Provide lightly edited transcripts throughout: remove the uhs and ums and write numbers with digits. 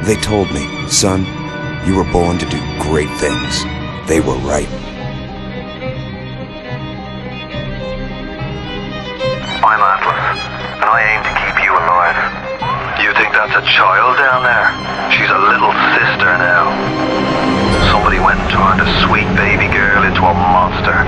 They told me, son, you were born to do great things. They were right. I'm Atlas, and I aim to keep you alive. You think that's a child down there? She's a little sister now. Somebody went and turned a sweet baby girl into a monster.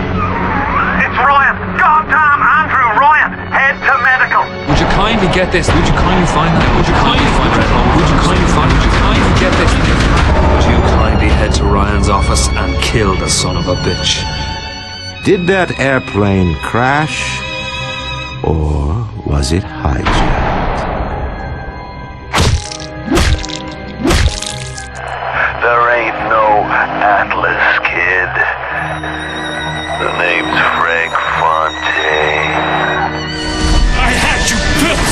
It's Ryan! Goddamn Andrew Ryan! Head to medical! Would you kindly get this? Would you kindly find that? Would you kindly find that? Would you kindly find? Would you kindly get this? Would you kindly head to Ryan's office and kill the son of a bitch? Did that airplane crash? Or was it hijacked? There ain't no Atlas, kid. The name's Frank Fontaine. I had you built!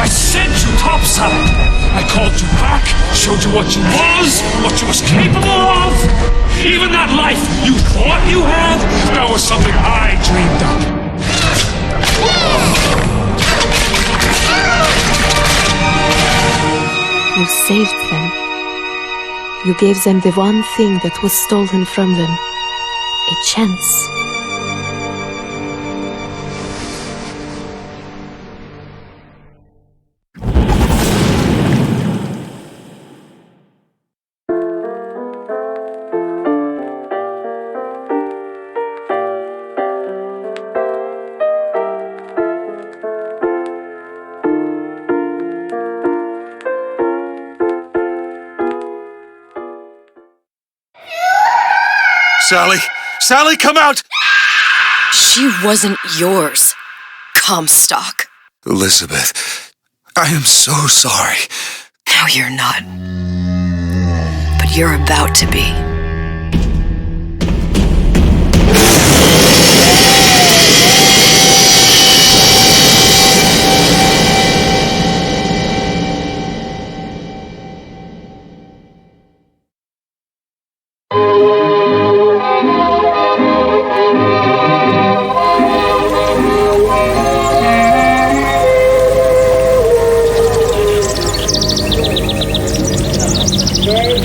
I sent you topside! I called you back, showed you what you was capable of! Even that life you thought you had, that was something I dreamed up. You saved them. You gave them the one thing that was stolen from them. A chance. Sally! Sally, come out! She wasn't yours, Comstock. Elizabeth, I am so sorry. No, you're not. But you're about to be.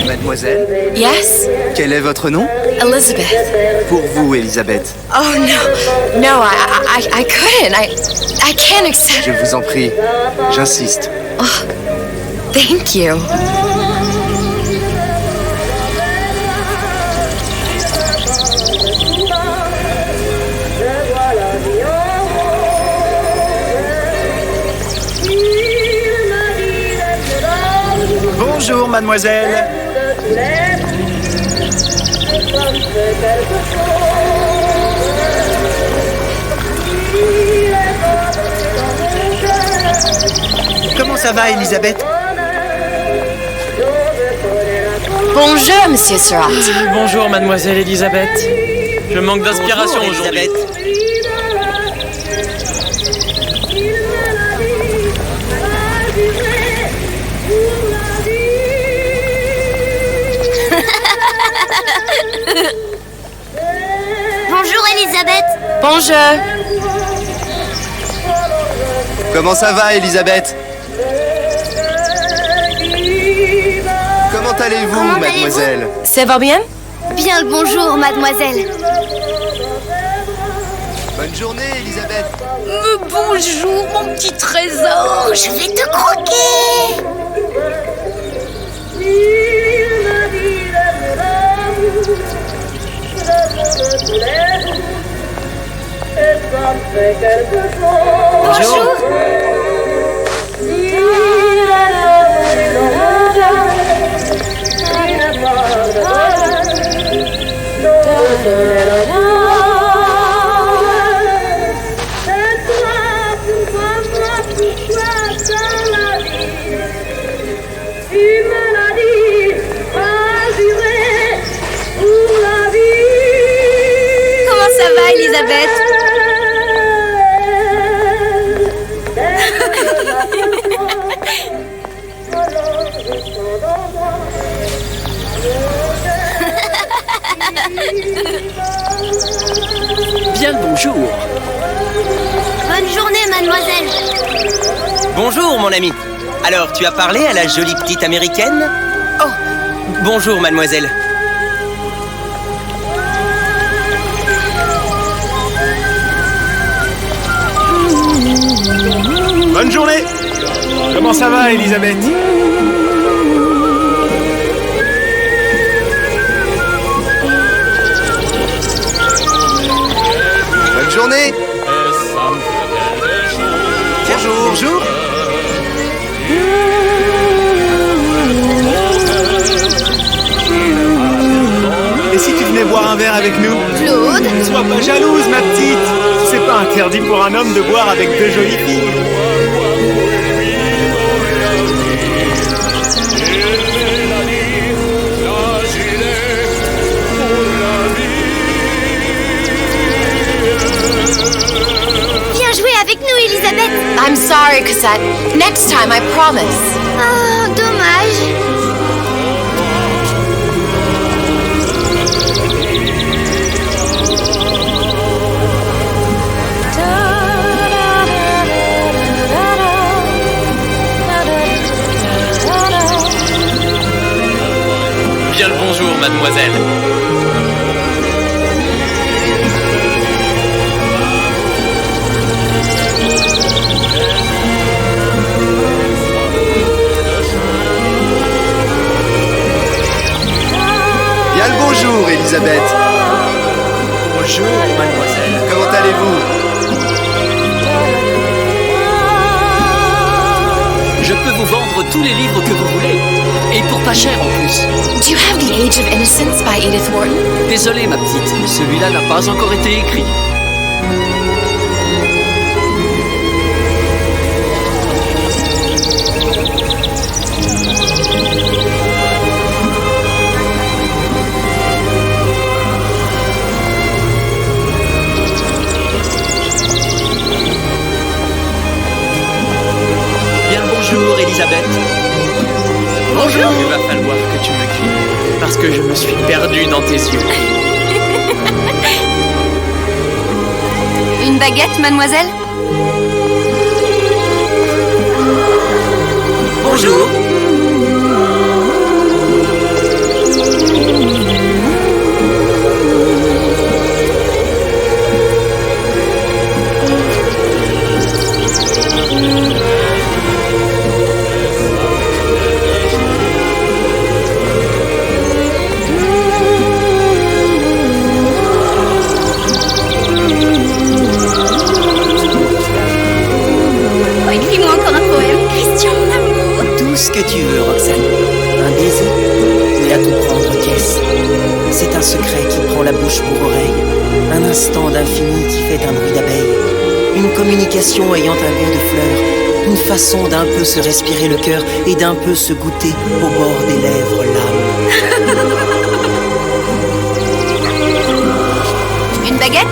Mademoiselle, Yes? quel est votre nom? Elizabeth. Pour vous, Elisabeth. Oh, no. No, I couldn't. I can't accept... Je vous en prie, j'insiste. Oh, thank you. Bonjour, mademoiselle. Comment ça va, Elisabeth? Bonjour, Monsieur Surratt. Bonjour, mademoiselle Elisabeth. Je manque d'inspiration aujourd'hui. Bonjour Elisabeth. Bonjour. Comment ça va, Elisabeth? Comment allez-vous, mademoiselle? Ça va bien? Bien le bonjour, mademoiselle. Bonne journée, Elisabeth. Bonjour, mon petit trésor. Je vais te croquer. Bonjour. Comment ça va, Elisabeth? Bien le bonjour. Bonne journée, mademoiselle. Bonjour, mon ami. Alors, tu as parlé à la jolie petite américaine? Oh, bonjour, mademoiselle. Bonne journée. Comment ça va, Elisabeth? Bonne journée. Bonjour. Bonjour. Et si tu venais boire un verre avec nous? Claude? Sois pas jalouse, ma petite. C'est pas interdit pour un homme de boire avec deux jolies filles. Viens jouer avec nous, Elisabeth. I'm sorry, Cosette. Next time, I promise. Oh, dommage. Bien le bonjour, mademoiselle. Bien le bonjour, Elisabeth. Bonjour, mademoiselle. Comment allez-vous? Je peux vous vendre tous les livres que vous voulez. Et pour pas cher en plus. Do you have The Age of Innocence by Edith Wharton? Désolé, ma petite, celui-là n'a pas encore été écrit. Bien le bonjour, Elisabeth. Bonjour. Il va falloir que tu me quittes, parce que je me suis perdu dans tes yeux. Une baguette, mademoiselle? Bonjour. Oh, écris-moi encore un poème. Christian, mon amour. Tout ce que tu veux, Roxane. Un baiser, mais à tout prendre caisse. C'est un secret qui prend la bouche pour oreille. Un instant d'infini qui fait un bruit d'abeille. Une communication ayant un goût de fleur. Une façon d'un peu se respirer le cœur et d'un peu se goûter au bord des lèvres l'âme. Une baguette?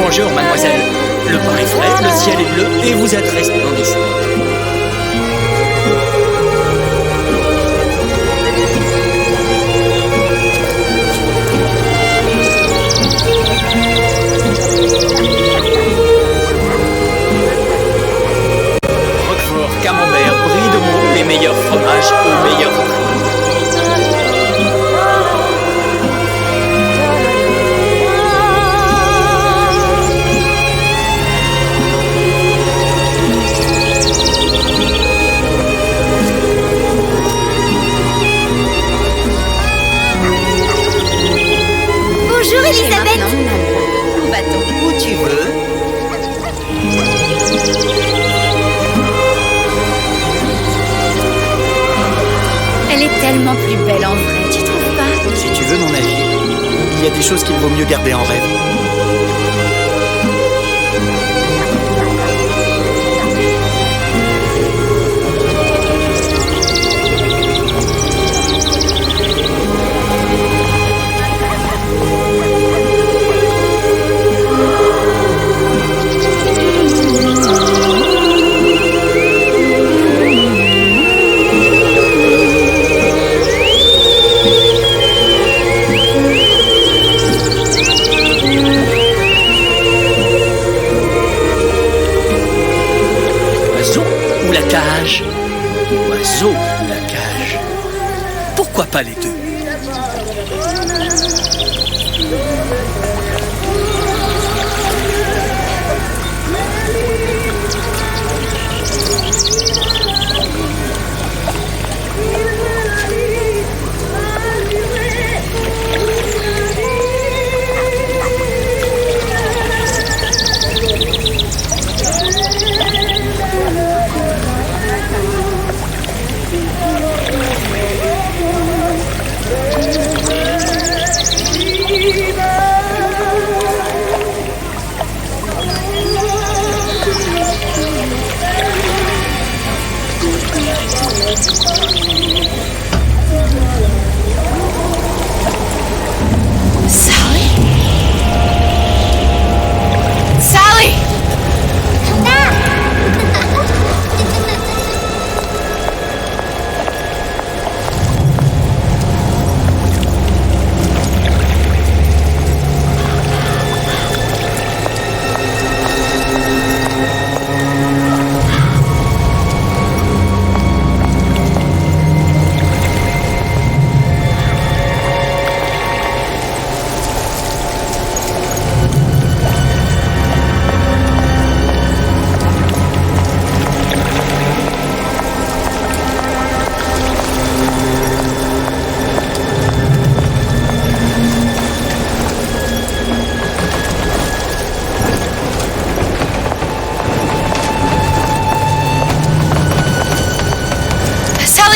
Bonjour, mademoiselle. Le pain est frais, le ciel est bleu et vous êtes resplendissante. Roquefort, camembert, brie de Meaux, les meilleurs fromages au meilleur prix. Bonjour, Elisabeth. Où va-t-on? Où tu veux. Elle est tellement plus belle en vrai, tu trouves pas? Si tu veux mon avis, il y a des choses qu'il vaut mieux garder en rêve. cage. L'oiseau ou la cage. Pourquoi pas les deux?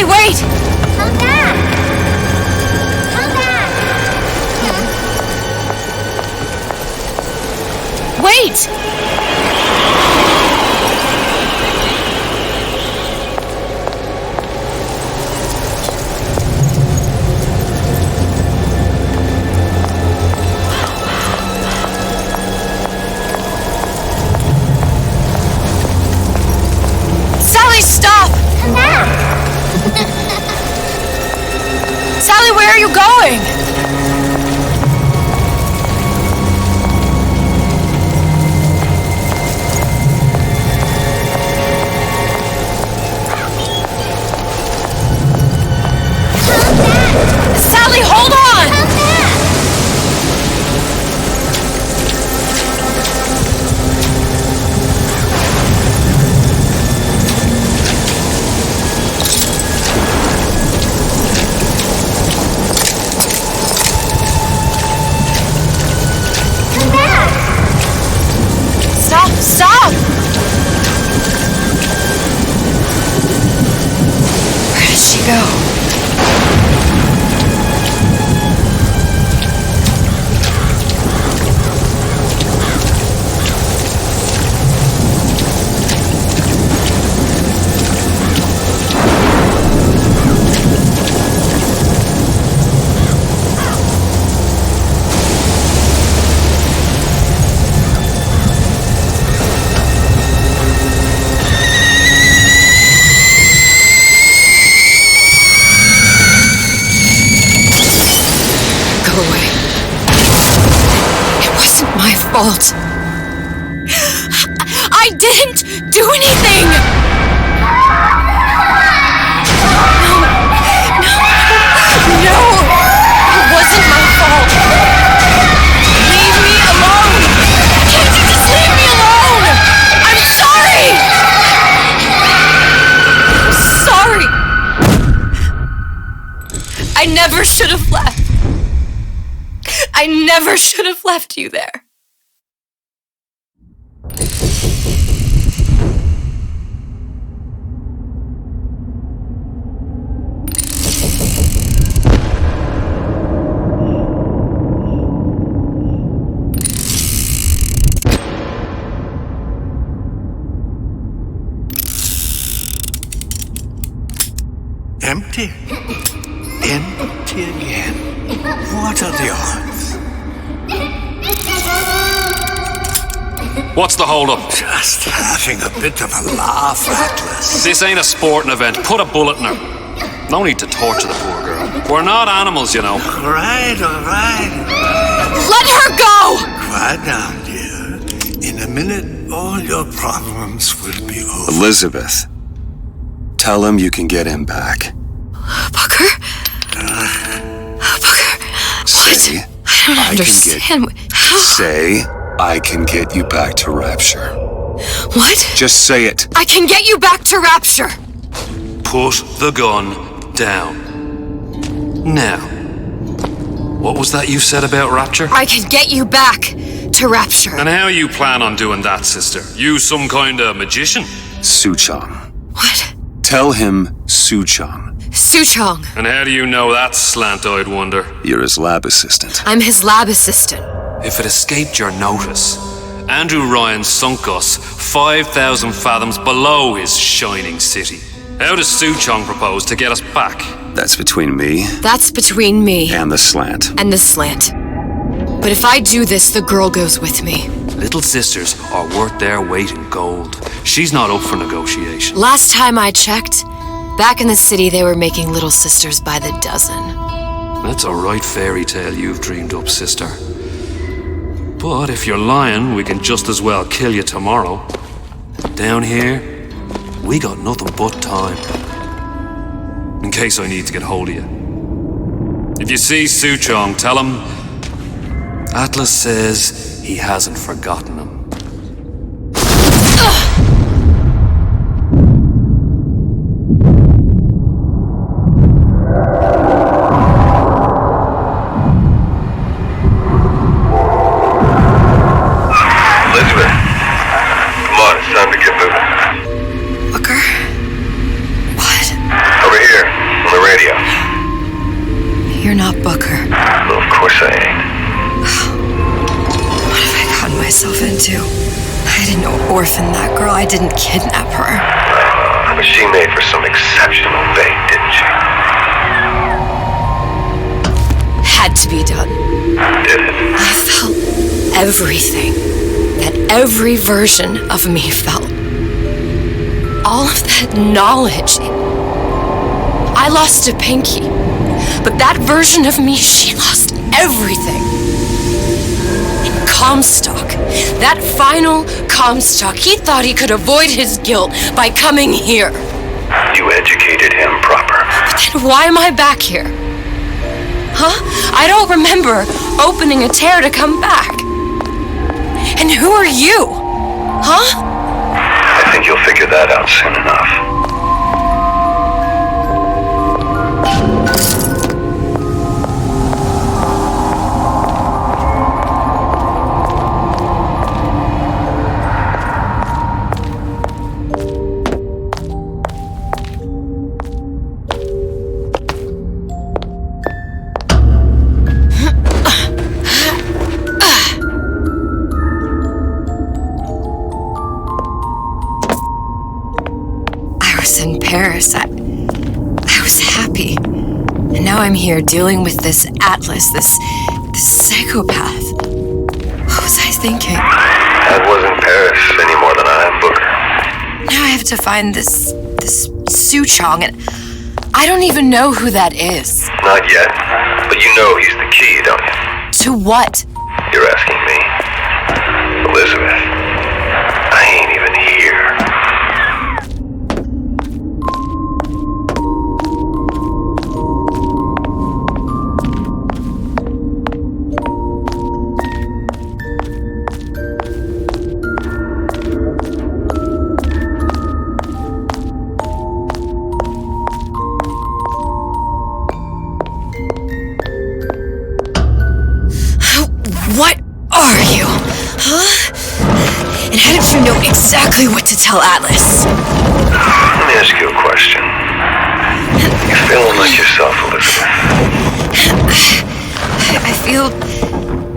Wait! Come back! Come back! Wait! Sally, stop! Come back! Sally, where are you going? Sally, hold on! Stop! Where did she go? Fault. I didn't do anything! No! It wasn't my fault! Leave me alone! Can't you just leave me alone? I'm sorry! I'm sorry! I never should have left. I never should have left you there. Empty. Empty again. What are the odds? What's the hold-up? Just having a bit of a laugh, Atlas. This ain't a sporting event. Put a bullet in her. No need to torture the poor girl. We're not animals, you know. All right. Let her go! Quiet down, dear. In a minute, all your problems will be over. Elizabeth, Tell him you can get him back. Booker? Booker, Say, what? I don't understand. Say, I can get you back to Rapture. What? Just say it. I can get you back to Rapture. Put the gun down. Now, what was that you said about Rapture? I can get you back to Rapture. And how you plan on doing that, sister? You some kind of magician? Suchong. What? Tell him Suchong. Suchong. And how do you know that, slant-eyed wonder? You're his lab assistant. I'm his lab assistant. If it escaped your notice, Andrew Ryan sunk us 5,000 fathoms below his shining city. How does Suchong propose to get us back? That's between me. That's between me. And the slant. And the slant. But if I do this, the girl goes with me. Little sisters are worth their weight in gold. She's not up for negotiation. Last time I checked, back in the city they were making little sisters by the dozen. That's a right fairy tale you've dreamed up, sister. But if you're lying, we can just as well kill you tomorrow. Down here, we got nothing but time. In case I need to get hold of you. If you see Suchong, tell him Atlas says he hasn't forgotten him. Elizabeth, come on, it's time to get moving. Booker? What? Over here, on the radio. You're not Booker. Well, of course I ain't. What have I gotten myself into? I didn't orphan that girl. I didn't kidnap her. But she made for some exceptional bait, didn't she? Had to be done. Did it? I felt everything that every version of me felt. All of that knowledge. I lost a pinky, but that version of me, she lost everything. And Comstock, that final Comstock, he thought he could avoid his guilt by coming here. You educated him proper. But then why am I back here? Huh? I don't remember opening a tear to come back. And who are you? Huh? I think you'll figure that out soon enough. In Paris, I was happy. And now I'm here dealing with this Atlas, this psychopath. What was I thinking? I wasn't Paris any more than I am Booker. Now I have to find this Suchong, and I don't even know who that is. Not yet, but you know he's the key, don't you? To what? You're asking me. Elizabeth, I ain't even here. What are you? Huh? And how did you know exactly what to tell Atlas? Let me ask you a question. You feeling like yourself, Elizabeth?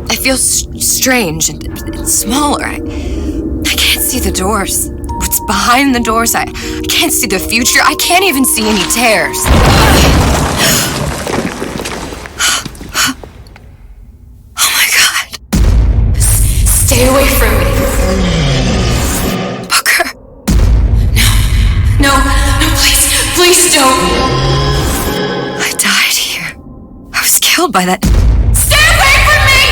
I feel strange and smaller. I can't see the doors. What's behind the doors? I can't see the future. I can't even see any tears. Stay away from me. Booker. No, please don't. I died here. I was killed by that. Stay away from me!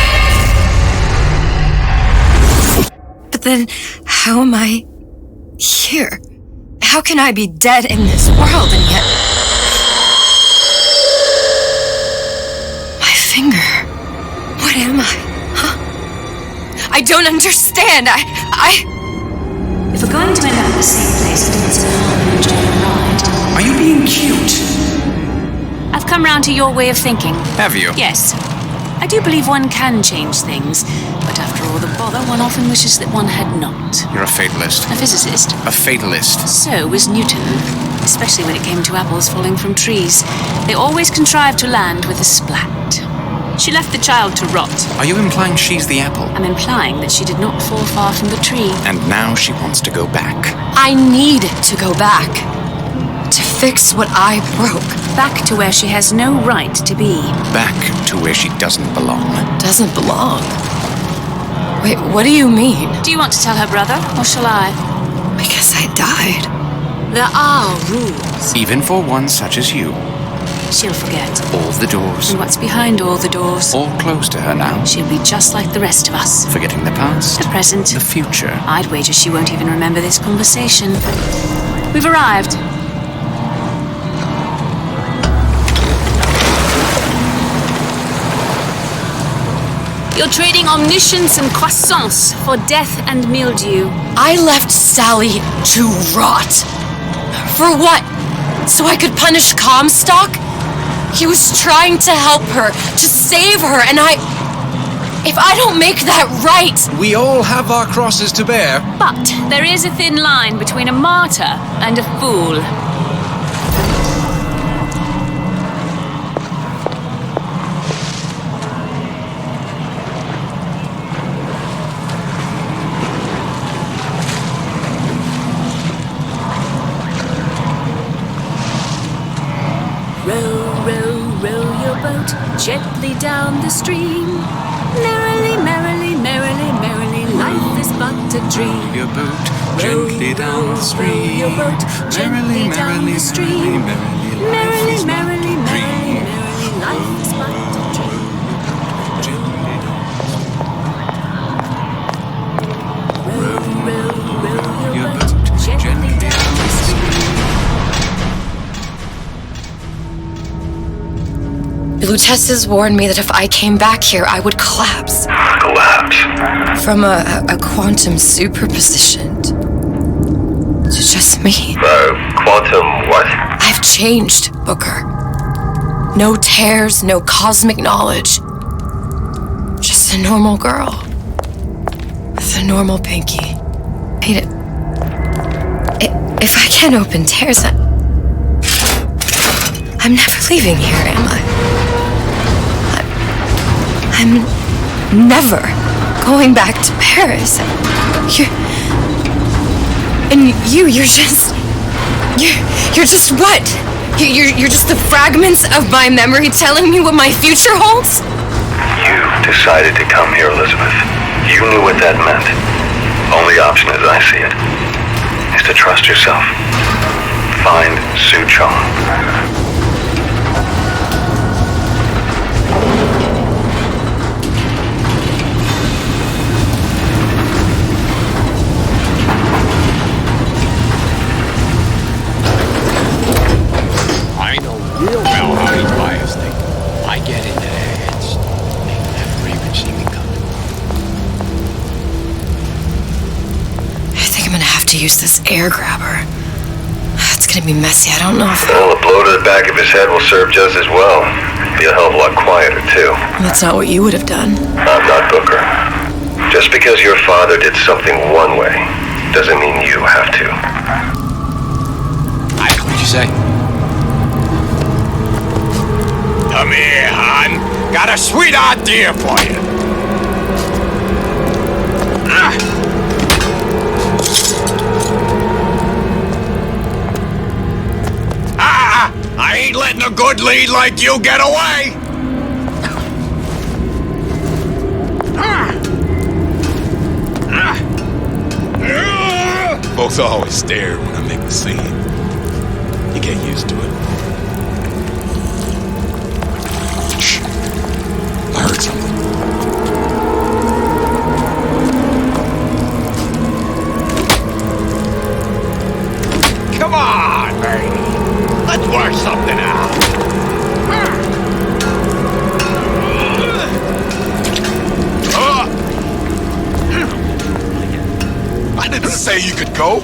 But then, how am I here? How can I be dead in this world and yet... My finger. What am I? Huh? I don't understand. If we're going to end up in the same place, it doesn't harm to ride. Are you being cute? I've come round to your way of thinking. Have you? Yes. I do believe one can change things, but after all the bother, one often wishes that one had not. You're a fatalist. A physicist. A fatalist. So was Newton, especially when it came to apples falling from trees. They always contrived to land with a splat. She left the child to rot. Are you implying she's the apple? I'm implying that she did not fall far from the tree. And now she wants to go back. I need to go back. To fix what I broke. Back to where she has no right to be. Back to where she doesn't belong. Doesn't belong? Wait, what do you mean? Do you want to tell her brother, or shall I? Because I died. There are rules. Even for one such as you. She'll forget. All the doors. And what's behind all the doors? All closed to her now. She'll be just like the rest of us. Forgetting the past. The present. The future. I'd wager she won't even remember this conversation. We've arrived. You're trading omniscience and croissance for death and mildew. I left Sally to rot. For what? So I could punish Comstock? He was trying to help her, to save her, and if I don't make that right... We all have our crosses to bear. But there is a thin line between a martyr and a fool. Gently down the stream. Merrily, merrily, merrily, merrily, life is but a dream. Your boat gently down the stream. Row your boat gently down the stream. Merrily, merrily, merrily, merrily, life is but a dream. Row your boat gently down the stream. Lutesses warned me that if I came back here, I would collapse. Collapse? From a quantum superposition to just me. Quantum what? I've changed, Booker. No tears, no cosmic knowledge. Just a normal girl. With a normal pinky. If I can't open tears, I'm never leaving here, am I? I'm never going back to Paris. You're just what? You're just the fragments of my memory telling me what my future holds? You decided to come here, Elizabeth. You knew what that meant. Only option, as I see it, is to trust yourself. Find Sue Chong. Real well how these buyers think. I get into their heads. They never even see me coming. I think I'm gonna have to use this air grabber. It's gonna be messy. I don't know if... Well, a blow to the back of his head will serve just as well. Be a hell of a lot quieter, too. That's not what you would have done. I'm not Booker. Just because your father did something one way, doesn't mean you have to. What'd you say? Come here, hon. Got a sweet idea for you. I ain't letting a good lead like you get away. Folks always stare when I make a scene. You get used to it. I heard something. Come I didn't say you could go.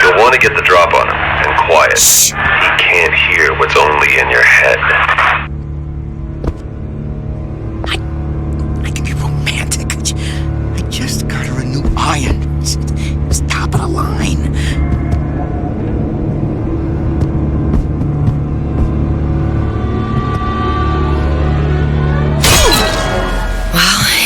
You'll want to get the drop on him, and quiet. He can't hear what's only in your head. I can be romantic. I just got her a new iron. It's top of the line.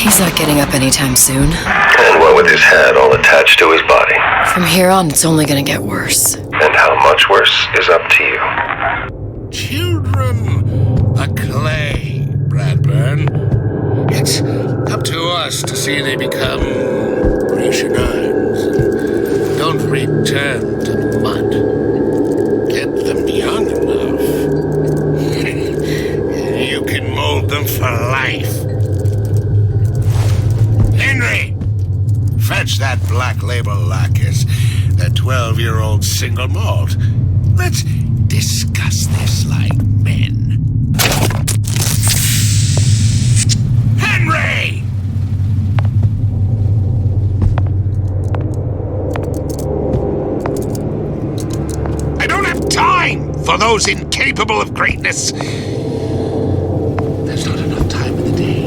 He's not getting up anytime soon. And what with his head all attached to his body. From here on, it's only gonna get worse. And how much worse is up to you. Children are clay, Bradburn. It's up to us to see they become Grecian irons and don't return to mud. Get them young enough. You can mold them for life. Henry, fetch that black label lacquers, that 12-year-old single malt. Let's discuss this like men. Henry! I don't have time for those incapable of greatness. There's not enough time in the day.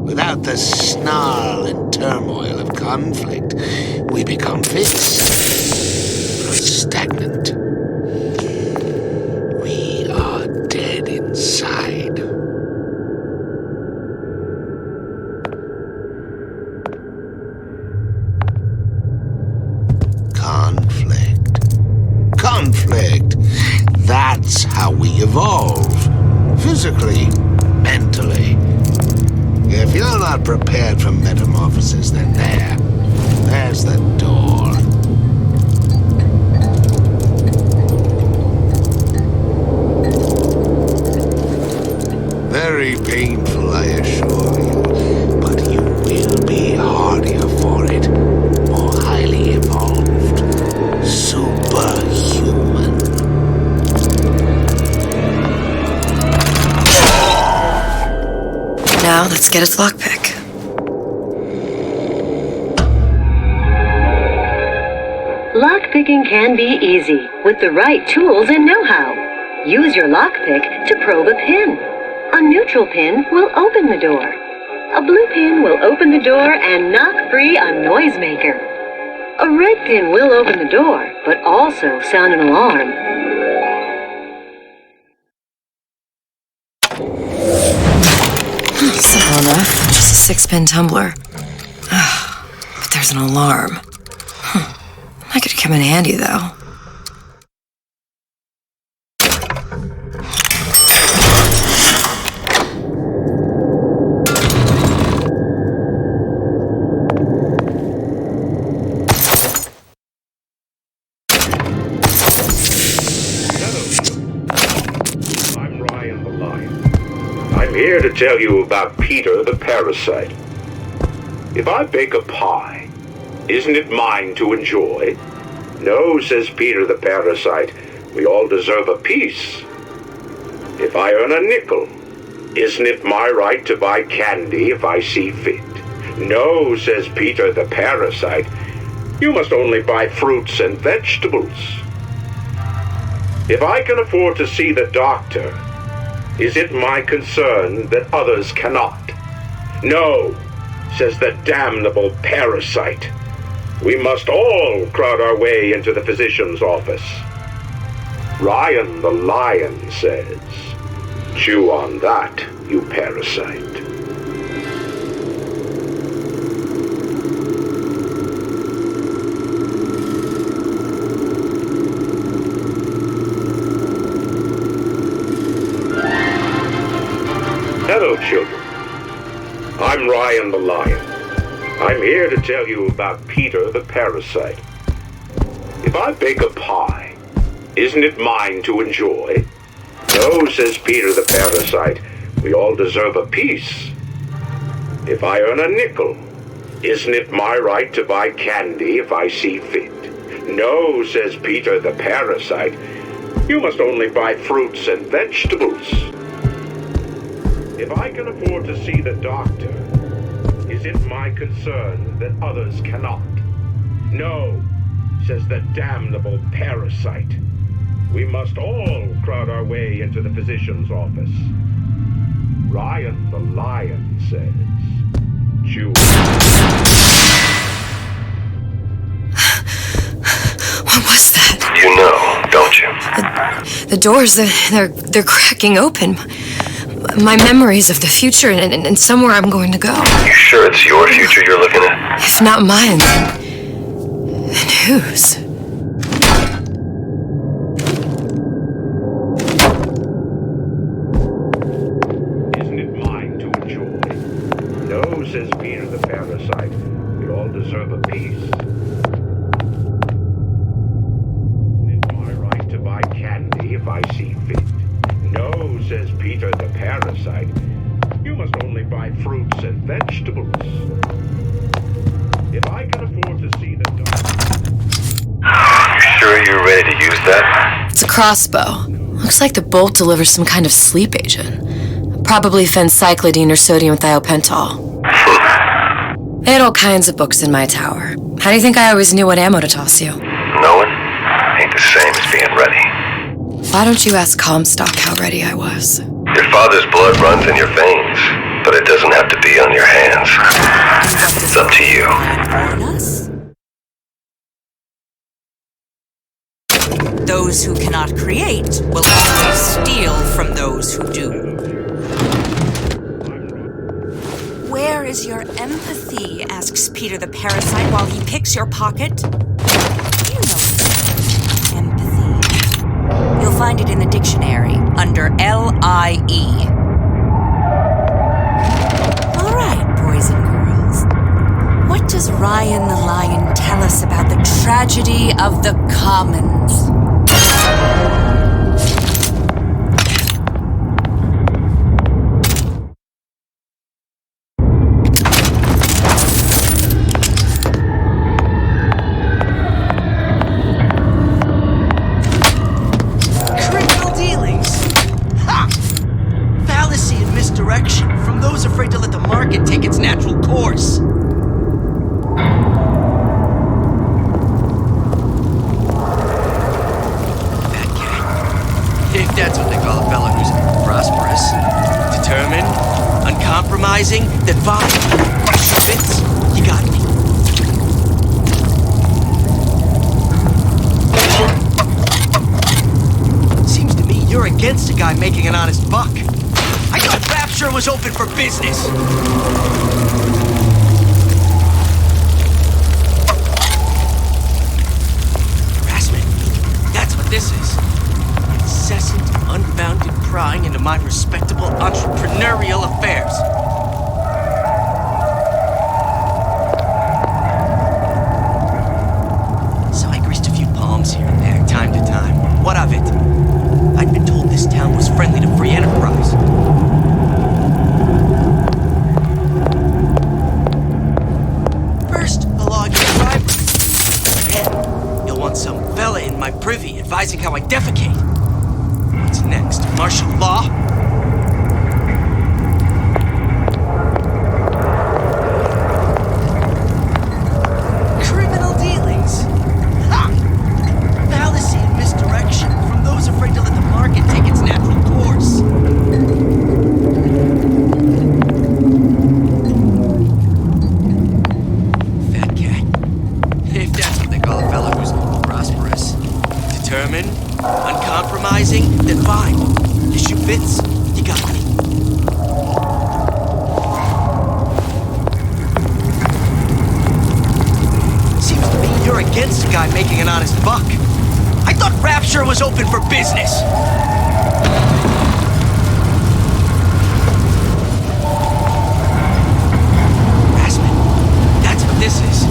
Without the snarl and turmoil of conflict, we become fixed, stagnant. We are dead inside. Conflict. That's how we evolve. Physically, mentally. If you're not prepared for metamorphosis, then there's the door. Very painful, I assure you, but you will be hardier for it. More highly evolved. Superhuman. Now, let's get its lockpick. Lockpicking can be easy with the right tools and know-how. Use your lockpick to probe a pin. A neutral pin will open the door. A blue pin will open the door and knock free a noisemaker. A red pin will open the door, but also sound an alarm. Simple enough, just a 6-pin tumbler. But there's an alarm. That could come in handy, though. Here to tell you about Peter the Parasite. If I bake a pie, isn't it mine to enjoy? No, says Peter the Parasite, we all deserve a piece. If I earn a nickel, isn't it my right to buy candy if I see fit? No, says Peter the Parasite, you must only buy fruits and vegetables. If I can afford to see the doctor, is it my concern that others cannot? No, says the damnable parasite. We must all crowd our way into the physician's office. Ryan the lion says, chew on that, you parasite. Hello, children. I'm Ryan the lion. I'm here to tell you about Peter the parasite. If I bake a pie, isn't it mine to enjoy? No, says Peter the parasite. We all deserve a piece. If I earn a nickel, isn't it my right to buy candy if I see fit? No, says Peter the parasite. You must only buy fruits and vegetables. If I can afford to see the doctor, is it my concern that others cannot? No, says the damnable parasite. We must all crowd our way into the physician's office. Ryan the lion says, chew. What was that? You know, don't you? The doors, they're cracking open. My memories of the future and somewhere I'm going to go. You sure it's your future you're looking at? If not mine, then whose? Isn't it mine to enjoy? No, says Peter the parasite. We all deserve a piece. Isn't it my right to buy candy if I see fit? No, says Peter the parasite. You must only buy fruits and vegetables. If I can afford to see the doctor. You sure you're ready to use that? It's a crossbow. Looks like the bolt delivers some kind of sleep agent. Probably phencyclidine or sodium thiopental. They had all kinds of books in my tower. How do you think I always knew what ammo to toss you? Knowing ain't the same as being ready. Why don't you ask Comstock how ready I was? Your father's blood runs in your veins, but it doesn't have to be on your hands. It's up to you. Those who cannot create will always steal from those who do. Where is your empathy? Asks Peter the parasite while he picks your pocket. You know empathy. You'll find it in the dictionary under L-I-E. All right, boys and girls. What does Ryan the lion tell us about the tragedy of the commons? Criminal dealings? Ha! Fallacy and misdirection from those afraid to let the market take its natural course. If that's what they call a fella who's prosperous, determined, uncompromising, then fine. Vince, you got me. Seems to me you're against a guy making an honest buck. I thought Rapture was open for business. Harassment. That's what this is. Incessant, unbounded prying into my respectable entrepreneurial affairs. So I greased a few palms here and there, time to time. What of it? I'd been told this town was friendly to free enterprise. First, I'll log your bribery. Then, you'll want some fella in my privy advising how I defecate. What's next? Martial law? Criminal dealings? Ha! Fallacy and misdirection from those afraid to let the market take its natural course. guy making an honest buck. I thought Rapture was open for business. Rasmus, that's what this is.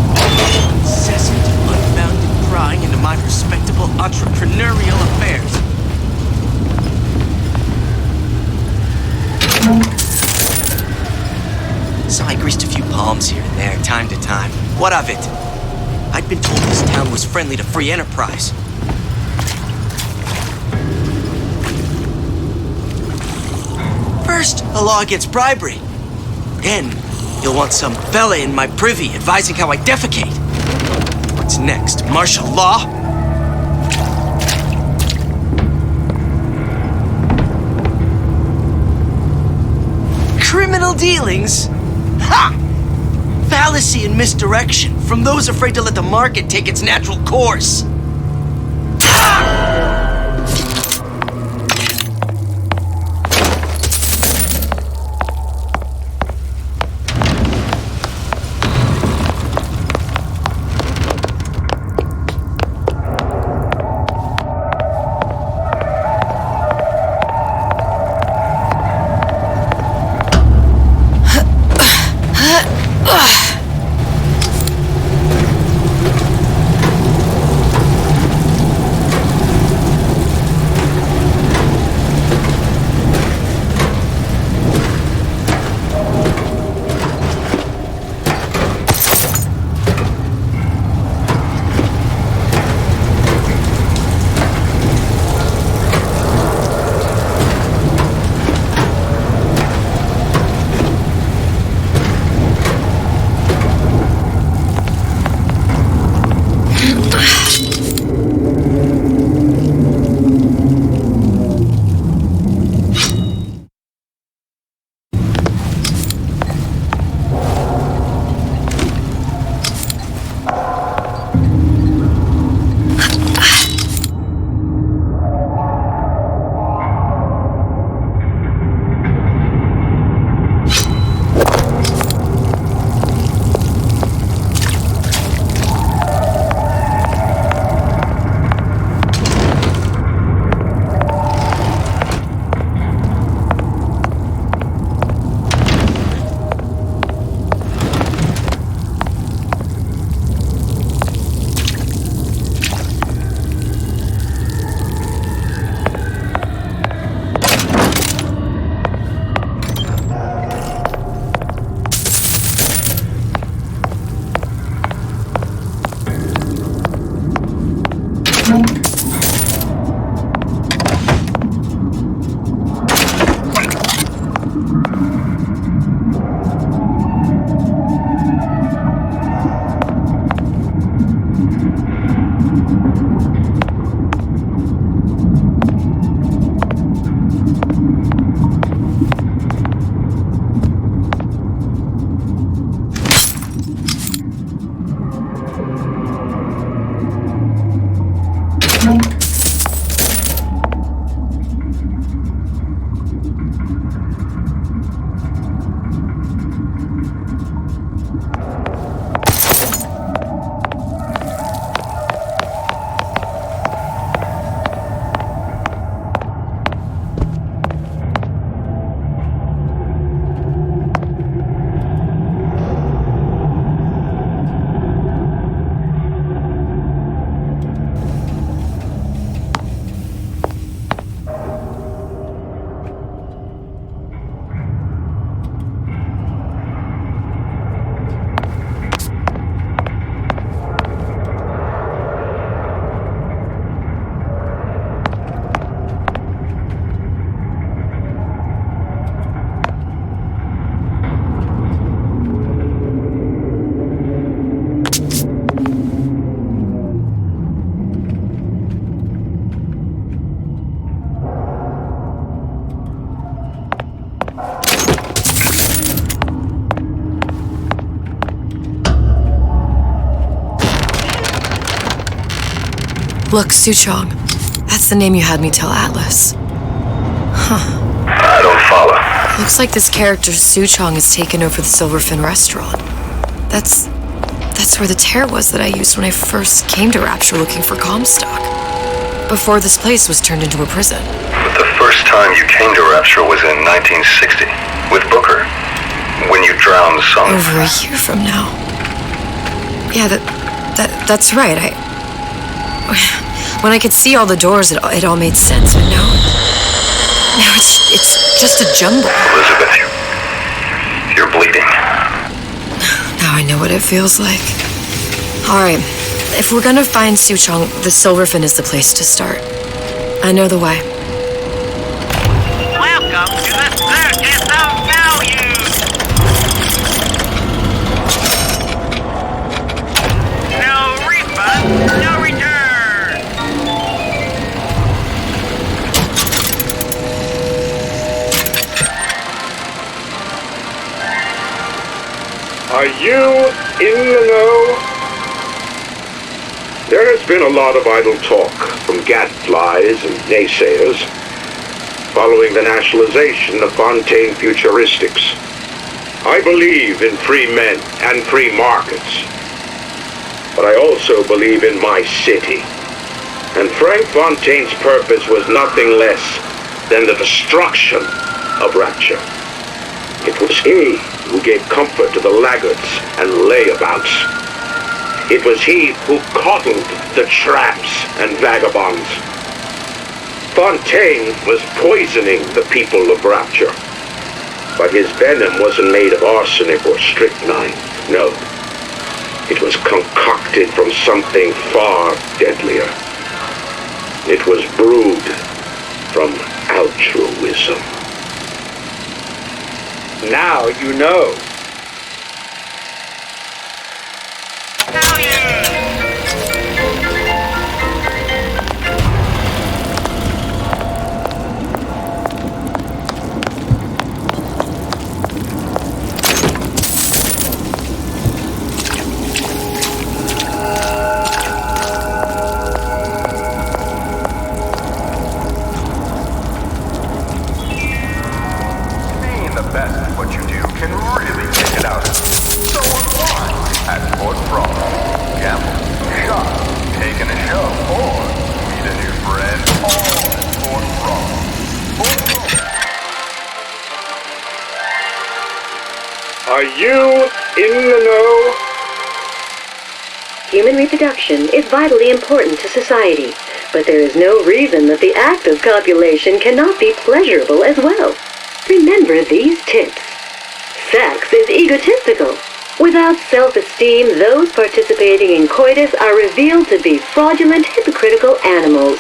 Incessant, unbounded prying into my respectable entrepreneurial affairs. So I greased a few palms here and there, time to time. What of it? I'd been told this town was friendly to free enterprise. First, a law against bribery. Then, you'll want some fella in my privy advising how I defecate. What's next? Martial law? Criminal dealings? Ha! Fallacy and misdirection from those afraid to let the market take its natural course. Look, Suchong. That's the name you had me tell Atlas. Huh. I don't follow. Looks like this character Suchong has taken over the Silverfin restaurant. That's That's where the tear was that I used when I first came to Rapture looking for Comstock. Before this place was turned into a prison. But the first time you came to Rapture was in 1960, with Booker, when you drowned some... Over a year from now. Yeah, that's right. When I could see all the doors, it all made sense, but now it's just a jumble. Elizabeth, you're bleeding. Now I know what it feels like. All right, if we're gonna find Suchong, the Silverfin is the place to start. I know the way. Welcome to the Circus of Values! No refund, no return! Are you in the know? There has been a lot of idle talk from gadflies and naysayers following the nationalization of Fontaine Futuristics. I believe in free men and free markets, but I also believe in my city. And Frank Fontaine's purpose was nothing less than the destruction of Rapture. It was he who gave comfort to the laggards and layabouts. It was he who coddled the tramps and vagabonds. Fontaine was poisoning the people of Rapture. But his venom wasn't made of arsenic or strychnine. No. It was concocted from something far deadlier. It was brewed from altruism. Now you know. Being the best at what you do can really take it out of you. So why? At Fort Frost, gamble, shop, taking a show, or meet a new friend, all at Fort Frost. Are you in the know? Human reproduction is vitally important to society, but there is no reason that the act of copulation cannot be pleasurable as well. Remember these tips. Sex is egotistical. Without self-esteem, those participating in coitus are revealed to be fraudulent, hypocritical animals.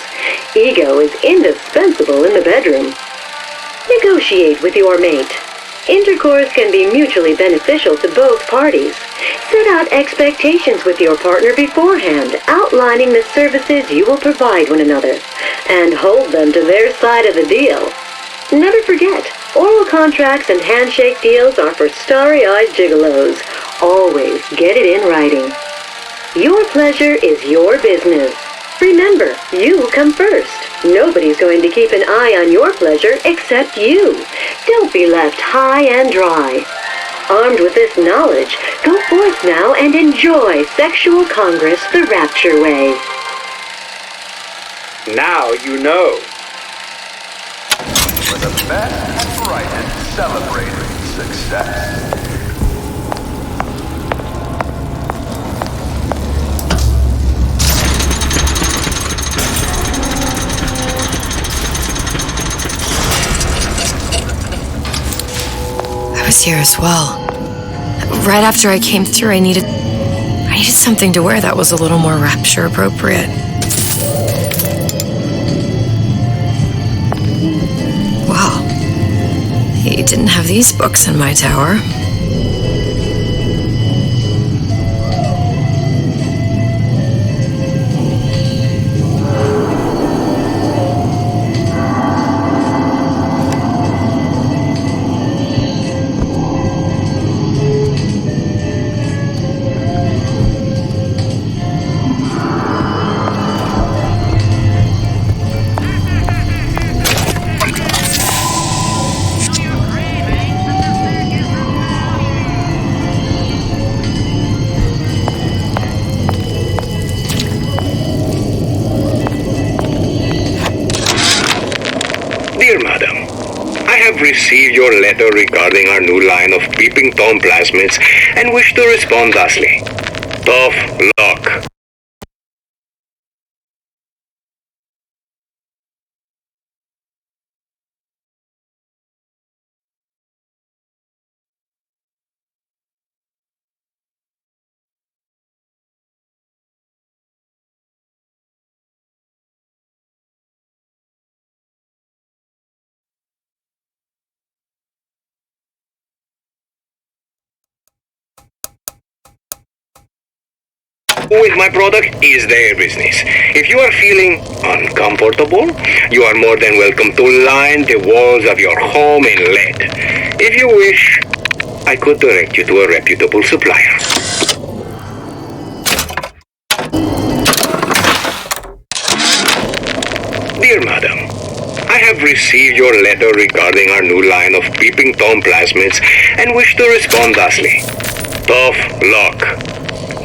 Ego is indispensable in the bedroom. Negotiate with your mate. Intercourse can be mutually beneficial to both parties. Set out expectations with your partner beforehand, outlining the services you will provide one another, and hold them to their side of the deal. Never forget, oral contracts and handshake deals are for starry-eyed gigolos. Always get it in writing. Your pleasure is your business. Remember, you come first. Nobody's going to keep an eye on your pleasure except you. Don't be left high and dry. Armed with this knowledge, go forth now and enjoy Sexual Congress the Rapture way. Now you know. For the best and brightest celebrating success. I was here as well. Right after I came through, I needed something to wear that was a little more Rapture appropriate. Wow. He didn't have these books in my tower. your letter regarding our new line of peeping Tom plasmids and wish to respond thusly. Tough luck. With my product is their business. If you are feeling uncomfortable, you are more than welcome to line the walls of your home in lead. If you wish, I could direct you to a reputable supplier. Dear Madam, I have received your letter regarding our new line of peeping Tom plasmids and wish to respond thusly. Tough luck.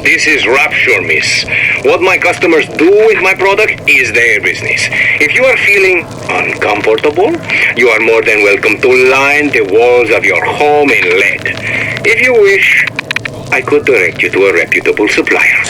This is Rapture, miss. What my customers do with my product is their business. If you are feeling uncomfortable, you are more than welcome to line the walls of your home in lead. If you wish, I could direct you to a reputable supplier.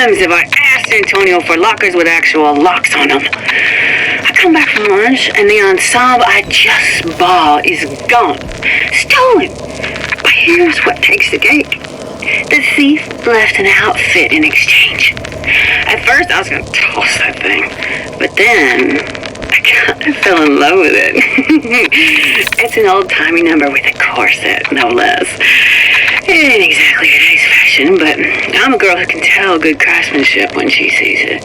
Have I asked Antonio for lockers with actual locks on them? I come back from lunch and the ensemble I just bought is gone. Stolen. But here's what takes the cake. The thief left an outfit in exchange. At first I was going to toss that thing, but then I kind of fell in love with it. It's an old-timey number with a corset, no less. It ain't exactly today's fashion, but I'm a girl who can tell good craftsmanship when she sees it.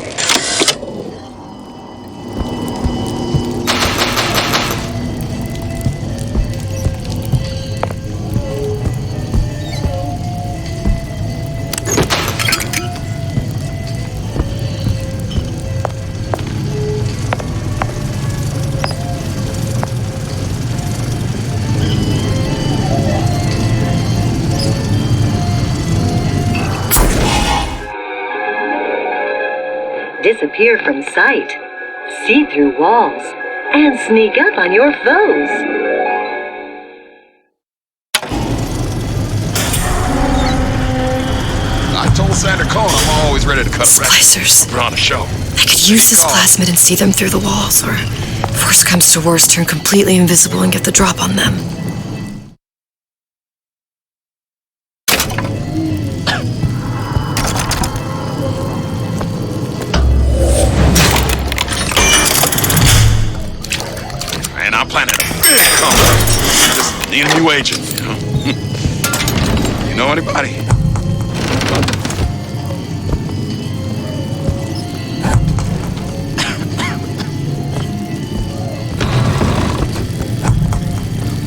Disappear from sight, see through walls, and sneak up on your foes. I told Sandra Cohn I'm always ready to cut Splicers. We're on a show. I could use this plasmid and see them through the walls, or if worse comes to worse, turn completely invisible and get the drop on them. And I'm planning a big comeback. Just need a new agent, you know. You know anybody?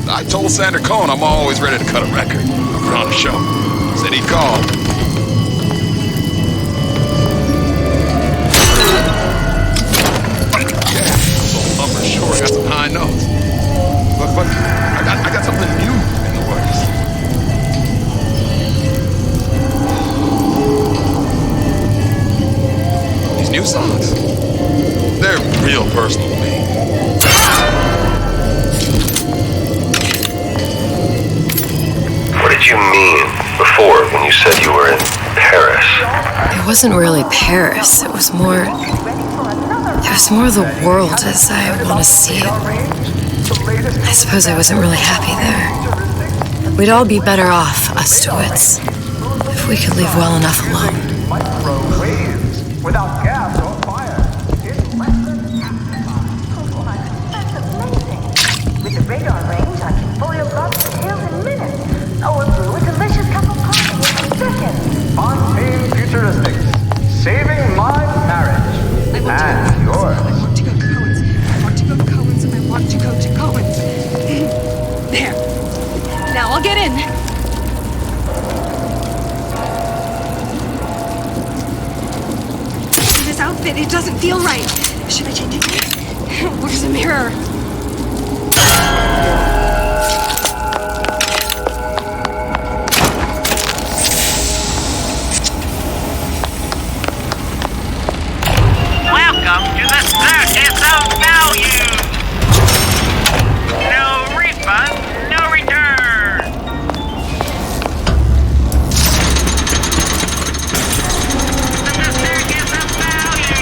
I told Sandra Cohn I'm always ready to cut a record. We're on a show. Said he'd call. Yeah, this old lumber sure got some high notes. But I got something new. croissants. They're real personal to me. What did you mean before when you said you were in Paris? It wasn't really Paris. It was more the world as I want to see it. I suppose I wasn't really happy there. We'd all be better off, us Stewarts, if we could leave well enough alone. Without gas or fire. With the radar range, I can boil lobster tails in minutes. Or brew a delicious cup of coffee in seconds. Fontaine Futuristics. Saving my marriage. And yours. I want to go to Cohen's. I want to go to Cohen's. And I want to go to Cohen's. There. Now I'll get in. This outfit, it doesn't feel right. Should I change it? Where's the mirror? Welcome to the circus of value. No refund, no return. The circus of value.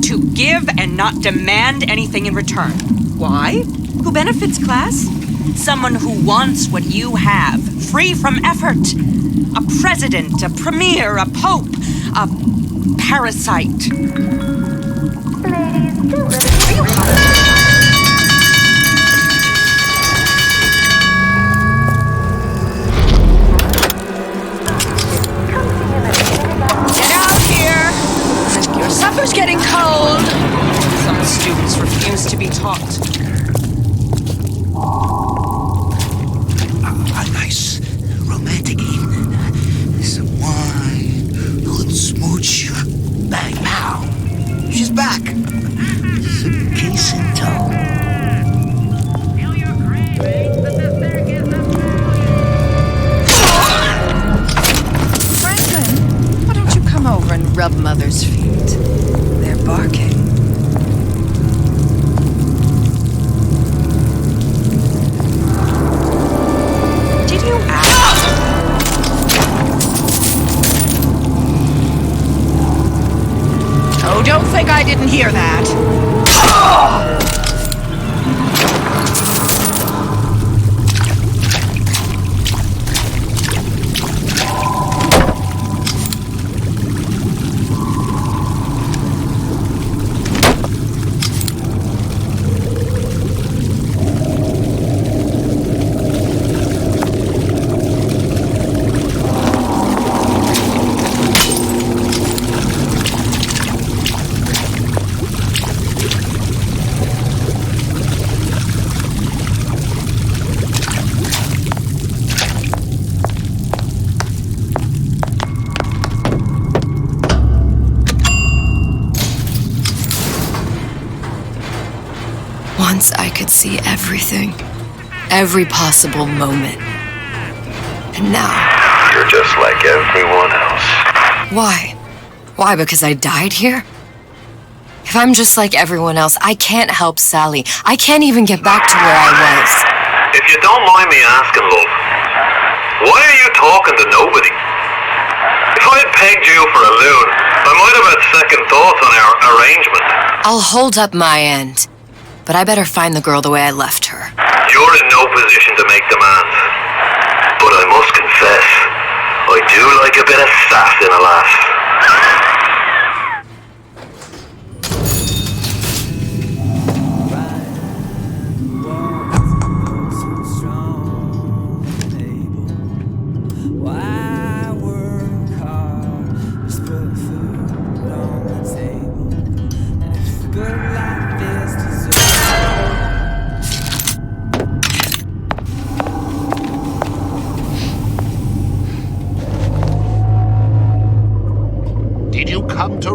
To give and not demand anything in return. Why? Who benefits, class? Someone who wants what you have, free from effort. A president, a premier, a pope, a parasite. Get out here! Your supper's getting cold! Some students refuse to be taught. A nice romantic evening. Some wine, a little smooch. Bang, pow. She's back. Suitcase in tow. Franklin, why don't you come over and rub Mother's feet? They're barking. Did you ask? Oh, don't think I didn't hear that. Once I could see everything, every possible moment. And now... You're just like everyone else. Why? Why, because I died here? If I'm just like everyone else, I can't help Sally. I can't even get back to where I was. If you don't mind me asking, love, why are you talking to nobody? If I had pegged you for a loon, I might have had second thoughts on our arrangement. I'll hold up my end. But I better find the girl the way I left her. You're in no position to make demands. But I must confess, I do like a bit of sass in a lass. Why work hard? Just put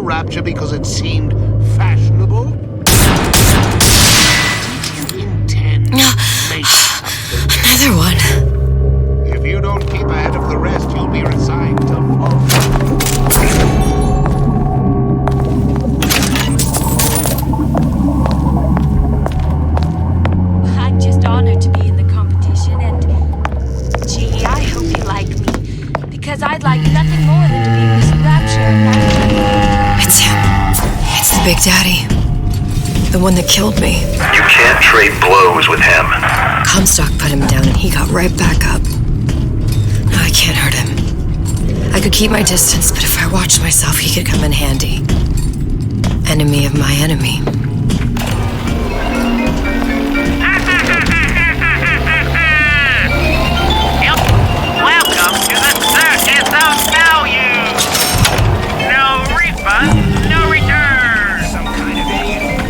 rapture because it seemed fashionable? Did you intend to make something? Another one. If you don't keep ahead of the rest, you'll be resigned to fall. I'm just honored to be in the competition, and gee, I hope you like me, because I'd like nothing more than to be Miss Rapture and It's him. It's the Big Daddy. The one that killed me. You can't trade blows with him. Comstock put him down and he got right back up. No, I can't hurt him. I could keep my distance, but if I watched myself, he could come in handy. Enemy of my enemy. Welcome to the circus of value. No refund, no return. Some kind of idiot.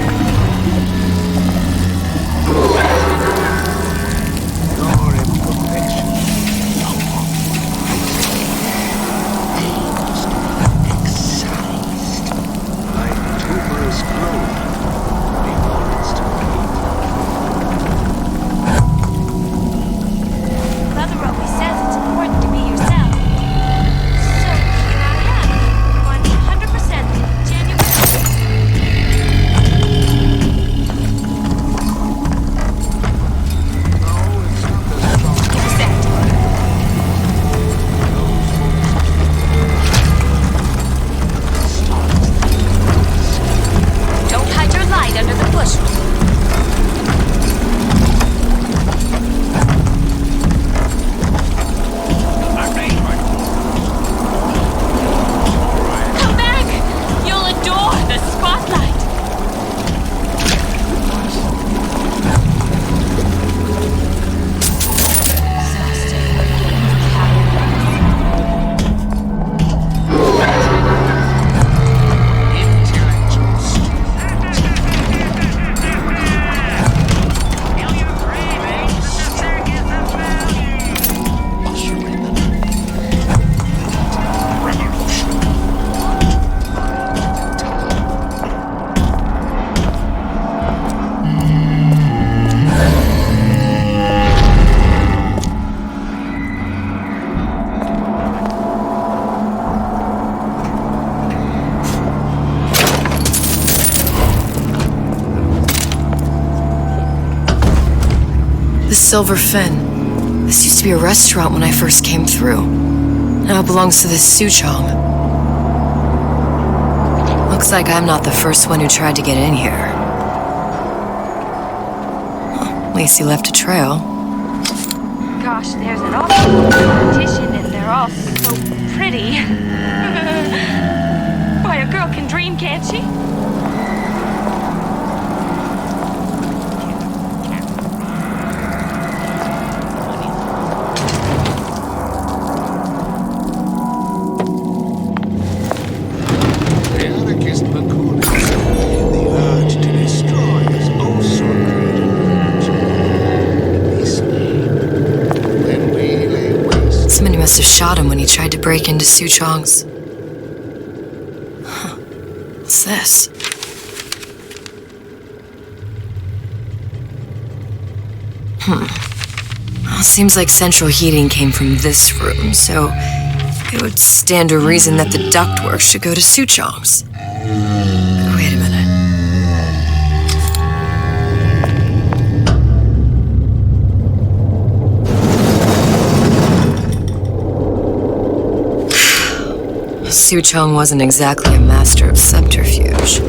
Your imperfection. They must be excised by tuberous growth before it's too late. Mother always says it's important to be yourself. So here I am, 100% genuine. Don't hide your light under the bushel. Come back! You'll adore the spotlight. The Silver Fin. This used to be a restaurant when I first came through. Now it belongs to this Suchong. Looks like I'm not the first one who tried to get in here. Well, at least he left a trail. Gosh, there's an awful lot of competition, and they're all so pretty. Why, a girl can dream, can't she? The anarchist Bakuna, the urge to destroy is also created this way. When we lay waste. Somebody must have shot him when he tried to break into Suchong's. Huh. What's this? Well, seems like central heating came from this room, so it would stand to reason that the ductwork should go to Suchong's. Wait a minute. Suchong wasn't exactly a master of subterfuge.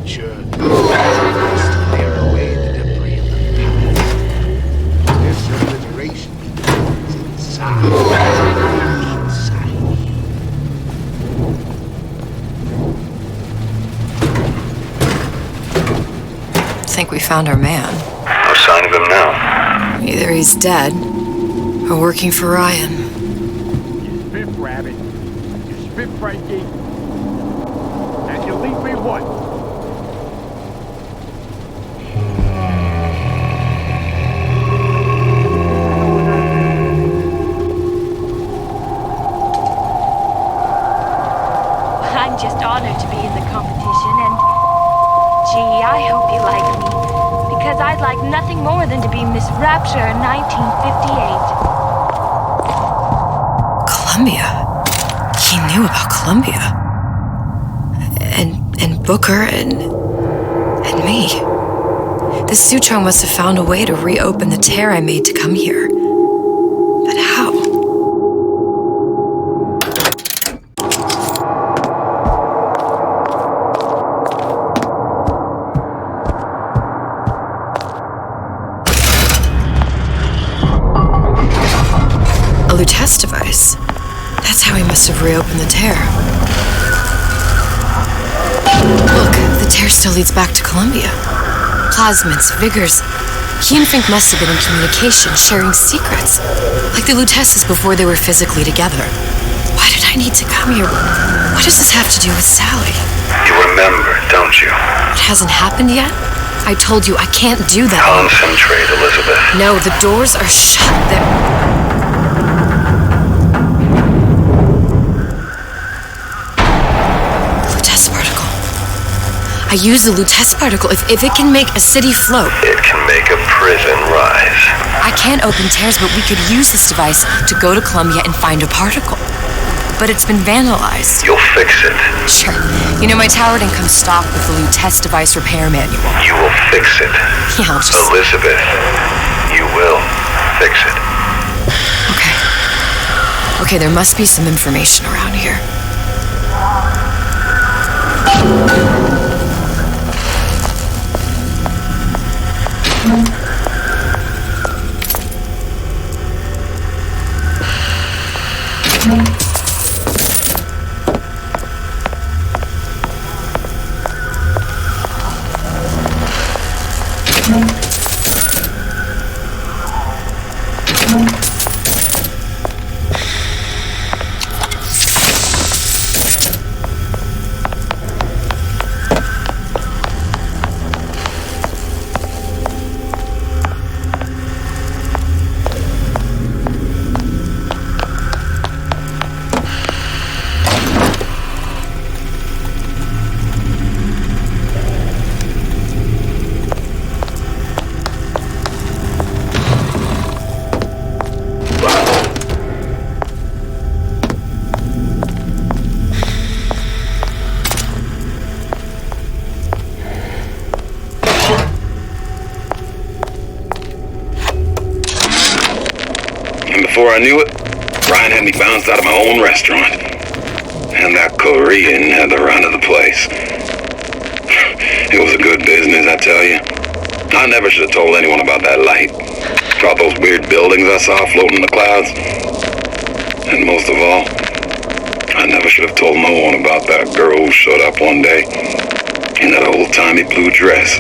future as to clear away the debris of the past. This obliteration begins inside. Think we found our man. No sign of him now. Either he's dead or working for Ryan. You spit, Rabbit. You spit, Frankie. And you leave me what? I'm just honored to be in the competition, and gee, I hope you like me, because I'd like nothing more than to be Miss Rapture in 1958. Columbia. He knew about Columbia. And Booker and me. The Sutro must have found a way to reopen the tear I made to come here. But how? A Lutece device. That's how he must have reopened the tear. Look, the tear still leads back to Columbia. Plasmids, vigors. He and Fink must have been in communication, sharing secrets. Like the Luteces before they were physically together. Why did I need to come here? What does this have to do with Sally? You remember, don't you? It hasn't happened yet? I told you I can't do that. Concentrate, Elizabeth. No, the doors are shut. They're... I use the Lutece particle. If it can make a city float. It can make a prison rise. I can't open tears, but we could use this device to go to Columbia and find a particle. But it's been vandalized. You'll fix it. Sure. You know, my tower didn't come stock with the Lutece device repair manual. You will fix it. Yeah, I'll just... Elizabeth, you will fix it. Okay. Okay, there must be some information around here. Before I knew it, Ryan had me bounced out of my own restaurant. And that Korean had the run of the place. It was a good business, I tell you. I never should have told anyone about that light. About those weird buildings I saw floating in the clouds. And most of all, I never should have told no one about that girl who showed up one day in that old-timey blue dress.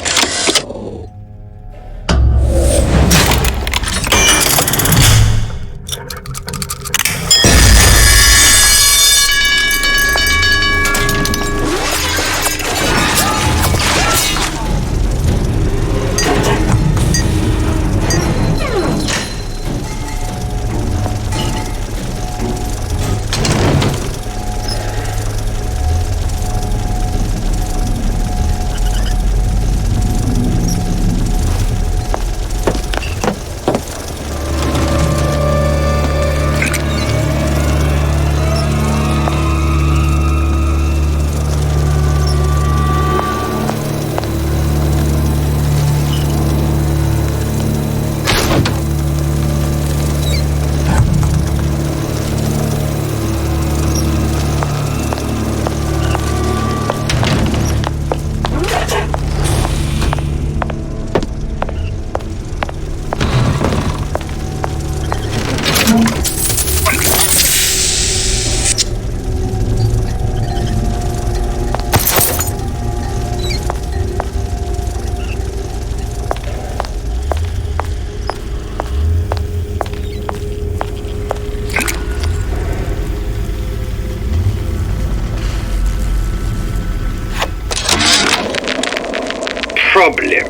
problem.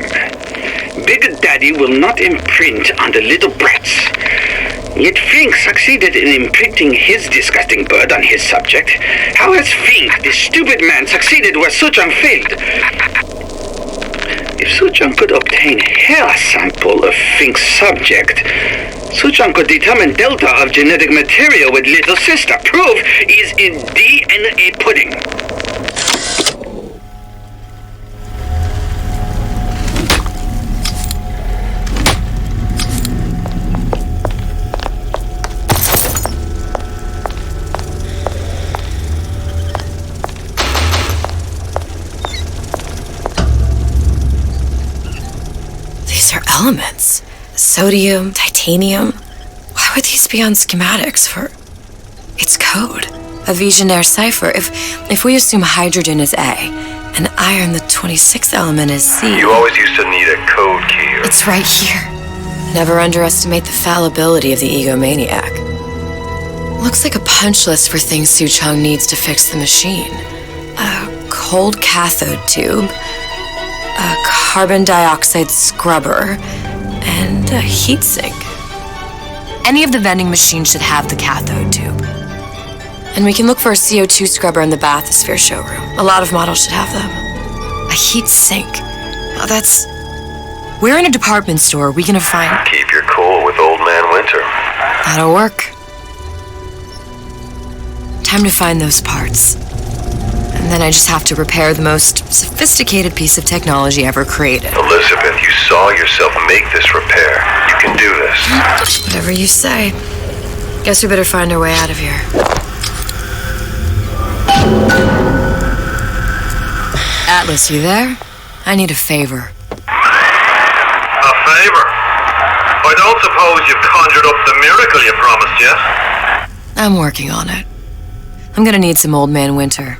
Big Daddy will not imprint on the little brats. Yet Fink succeeded in imprinting his disgusting bird on his subject. How has Fink, this stupid man, succeeded where Suchong failed? If Suchong could obtain hair sample of Fink's subject, Suchong could determine delta of genetic material with little sister. Proof is in DNA pudding. These are elements. Sodium, titanium. Why would these be on schematics for... It's code. A Visionaire cipher. If we assume hydrogen is A, and iron the 26th element is C... You always used to need a code key. It's right here. Never underestimate the fallibility of the egomaniac. Looks like a punch list for things Suchong needs to fix the machine. A cold cathode tube, a carbon dioxide scrubber, and a heatsink. Any of the vending machines should have the cathode tube. And we can look for a CO2 scrubber in the bathysphere showroom. A lot of models should have them. A heatsink. Oh, that's... We're in a department store. We can find... Keep your cool with Old Man Winter. That'll work. Time to find those parts. And then I just have to repair the most sophisticated piece of technology ever created. Elizabeth, you saw yourself make this repair. You can do this. Whatever you say. Guess we better find our way out of here. Atlas, you there? I need a favor. A favor? I don't suppose you've conjured up the miracle you promised yet? I'm working on it. I'm gonna need some Old Man Winter.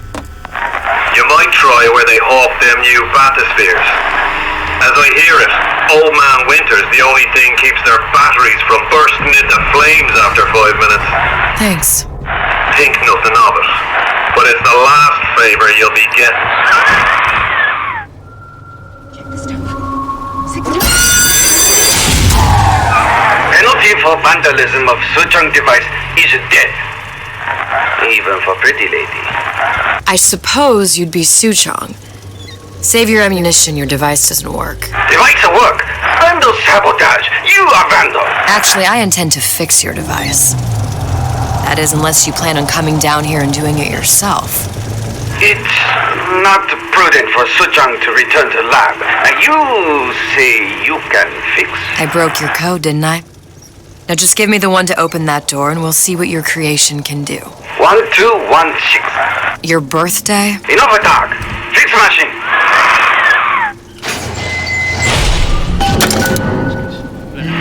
You might try where they hawk them new bathyspheres. As I hear it, Old Man Winter's the only thing keeps their batteries from bursting into flames after 5 minutes. Thanks. Think nothing of it, but it's the last favor you'll be getting. Penalty for vandalism of Suchong device is death. Even for pretty lady. I suppose you'd be Suchong. Save your ammunition, your device doesn't work. Device will work. Vandal sabotage. You are vandal. Actually, I intend to fix your device. That is, unless you plan on coming down here and doing it yourself. It's not prudent for Suchong to return to lab. And you say you can fix. I broke your code, didn't I? Now just give me the one to open that door and we'll see what your creation can do. 1216. Your birthday? Enough of talk. Fix the machine.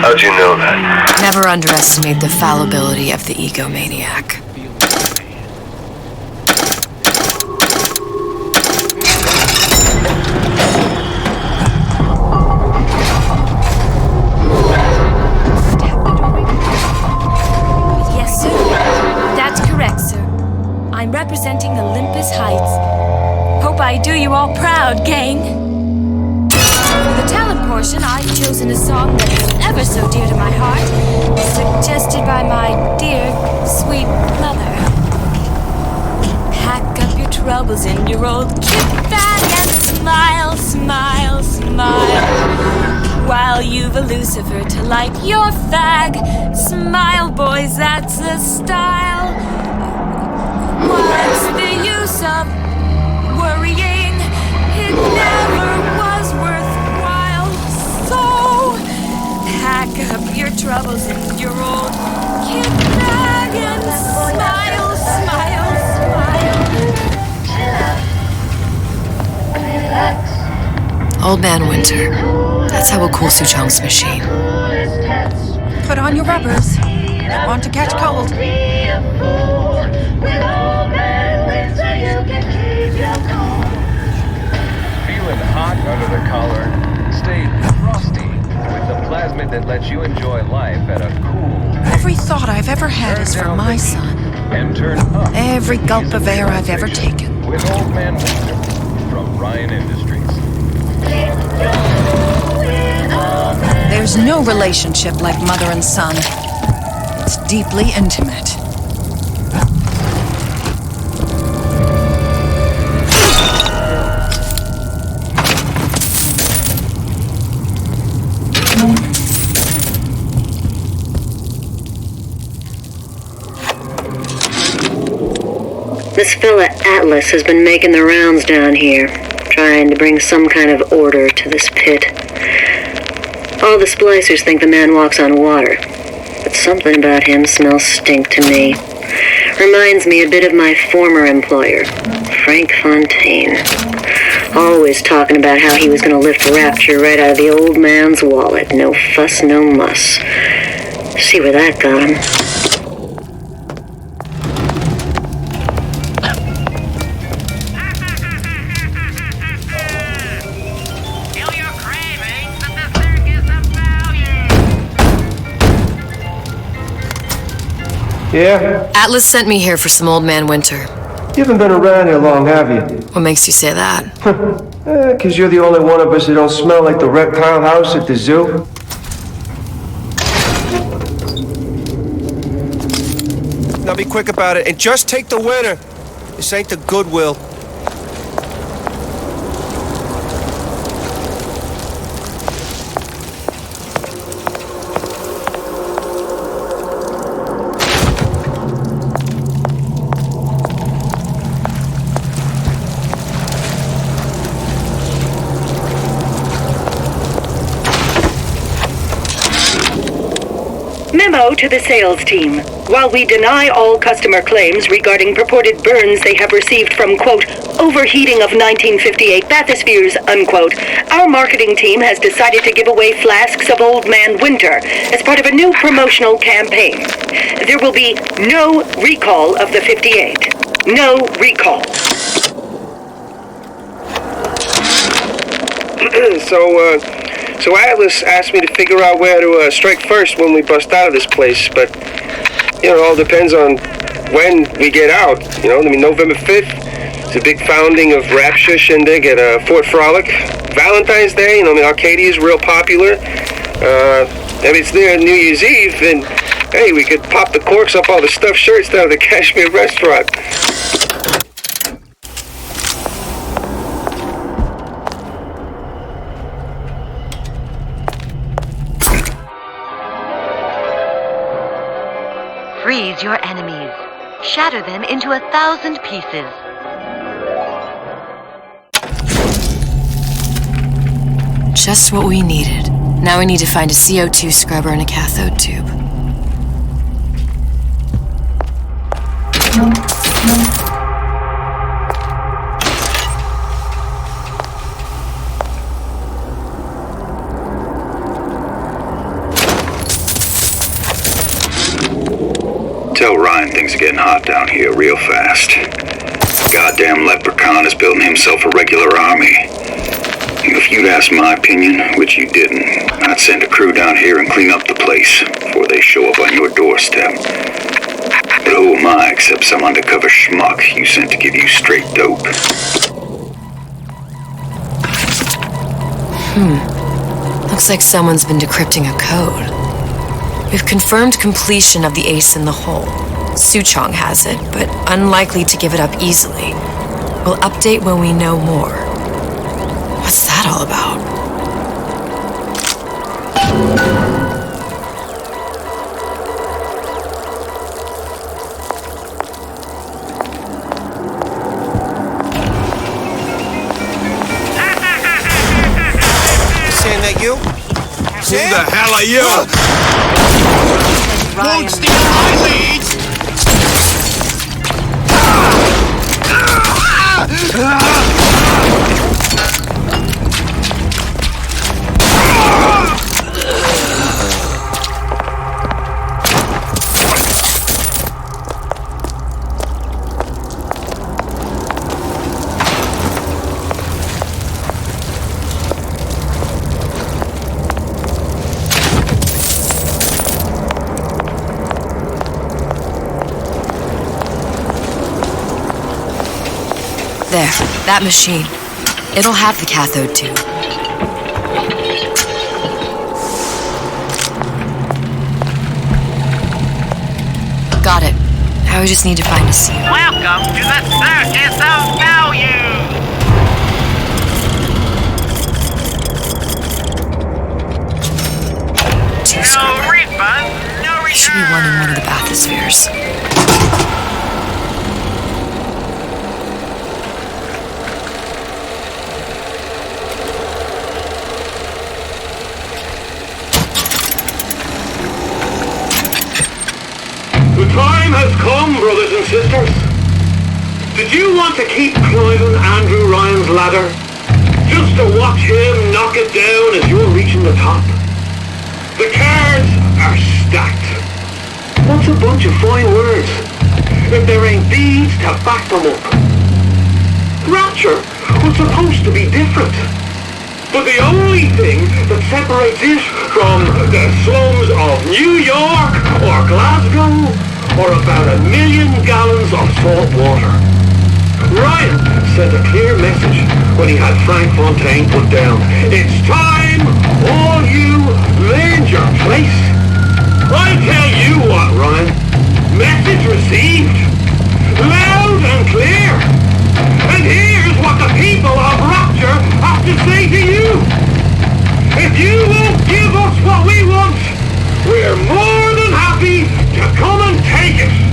How'd you know that? Never underestimate the fallibility of the egomaniac. Yes, sir. That's correct, sir. I'm representing Olympus Heights. Hope I do you all proud, gang. For the talent portion, I've chosen a song that is ever so dear to my heart, suggested by my dear, sweet mother. Pack up your troubles in your old kit bag and smile, smile, smile. While you've a Lucifer to light your fag. Smile, boys, that's the style. What's the use of worrying? It never was worthwhile. So pack up your troubles in your old kit bag and smile, smile, smile. Old Man Winter. That's how we'll cool Suchong's machine. Put on your rubbers. You want to catch cold. Feeling hot under the collar? Stay frosty with the plasmid that lets you enjoy life at a cool... Every thought I've ever had is for my son. And turn up. Every gulp of air I've ever taken. With Old Man Winter from Ryan Industries. There's no relationship like mother and son. It's deeply intimate. This fella Atlas has been making the rounds down here, trying to bring some kind of order to this pit. All the splicers think the man walks on water, but something about him smells stink to me. Reminds me a bit of my former employer, Frank Fontaine. Always talking about how he was going to lift Rapture right out of the old man's wallet. No fuss, no muss. See where that got him. Yeah? Atlas sent me here for some Old Man Winter. You haven't been around here long, have you? What makes you say that? 'Cause you're the only one of us that don't smell like the reptile house at the zoo. Now be quick about it, and just take the winner. This ain't the Goodwill. Memo to the sales team. While we deny all customer claims regarding purported burns they have received from, quote, overheating of 1958 bathyspheres, unquote, our marketing team has decided to give away flasks of Old Man Winter as part of a new promotional campaign. There will be no recall of the 58. No recall. So Atlas asked me to figure out where to strike first when we bust out of this place, but, it all depends on when we get out, November 5th, it's a big founding of Rapture Shindig at Fort Frolic. Valentine's Day, Arcadia's real popular. It's there New Year's Eve, and, hey, we could pop the corks off all the stuffed shirts down at the Kashmir restaurant. Freeze your enemies. Shatter them into 1,000 pieces. Just what we needed. Now we need to find a CO2 scrubber and a cathode tube. Tell Ryan things are getting hot down here real fast. Goddamn leprechaun is building himself a regular army. If you'd asked my opinion, which you didn't, I'd send a crew down here and clean up the place before they show up on your doorstep. But who am I except some undercover schmuck you sent to give you straight dope? Looks like someone's been decrypting a code. We've confirmed completion of the ace in the hole. Suchong has it, but unlikely to give it up easily. We'll update when we know more. What's that all about? Saying that you? Who the hell are you? Won't steal my leads! There, that machine. It'll have the cathode tube. Got it. I would just need to find a seal. Welcome to the Circus of Value! No refund, no return! Should be one in one of the bathyspheres. The time has come, brothers and sisters. Did you want to keep climbing Andrew Ryan's ladder? Just to watch him knock it down as you're reaching the top? The cards are stacked. What's a bunch of fine words if there ain't deeds to back them up? Rapture was supposed to be different. But the only thing that separates it from the slums of New York or Glasgow or about 1 million gallons of salt water. Ryan sent a clear message when he had Frank Fontaine put down. It's time all you learned your place. I tell you what, Ryan. Message received. Loud and clear. And here's what the people of Rapture have to say to you. If you won't give us what we want, we're more than happy to come and take it.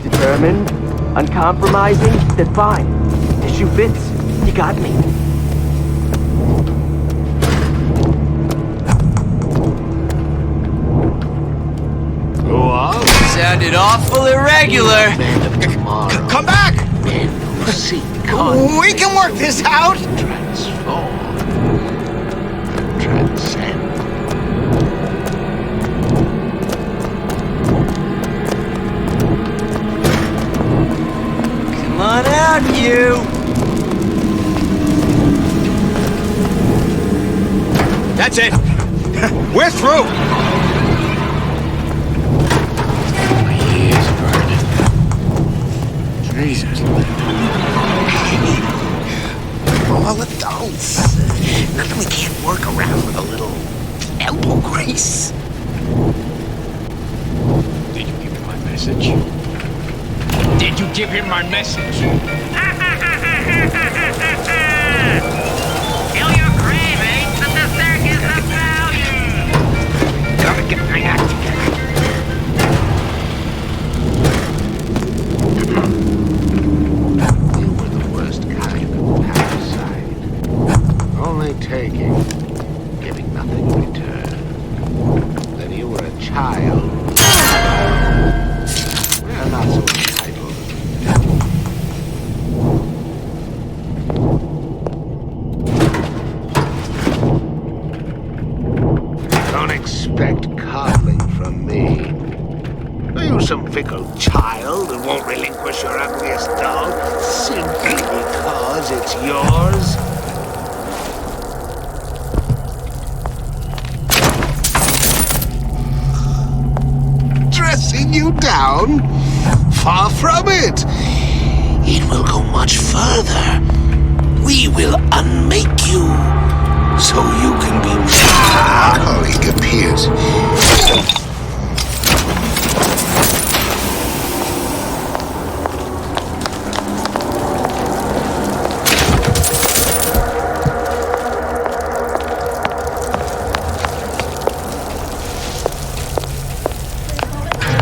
Determined, uncompromising, then fine. Issue fits. You got me. Whoa. Sounded awful irregular. Come back! We can work this out. Transform. Transcend. Come on out, you! That's it! We're through! My ears burning. Jesus. All adults. Nothing we can't work around with a little elbow grease. Did you give him my message? Did you give him my message? Kill your cravings at the Circus of Value! Gotta get my act together. You were the worst kind of parasite. Only taking, giving nothing in return. Then you were a child. Well, not so entitled. Don't expect coddling from me. Are you some fickle child who won't relinquish your ugliest doll simply because it's yours? Dressing you down? Far from it. It will go much further. We will unmake you so you can be colleague appears.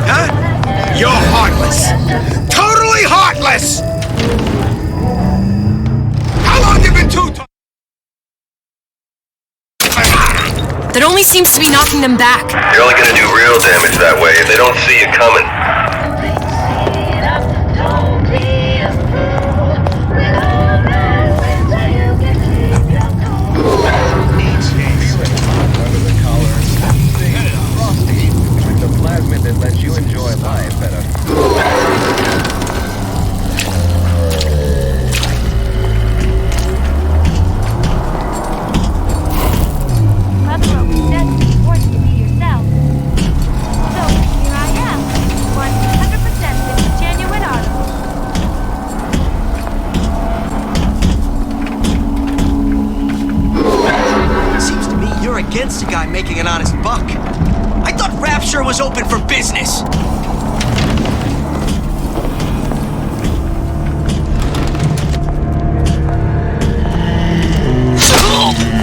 Huh? You're heartless. Totally heartless! How long have you been too... That only seems to be knocking them back. You're only gonna do real damage that way if they don't see you coming. Under the collar. Stay frosty with the plasmid that lets you enjoy life at a Mother always said it's important to be yourself. So here I am, 100% with a genuine article. Seems to me you're against a guy making an honest buck. I thought Rapture was open for business.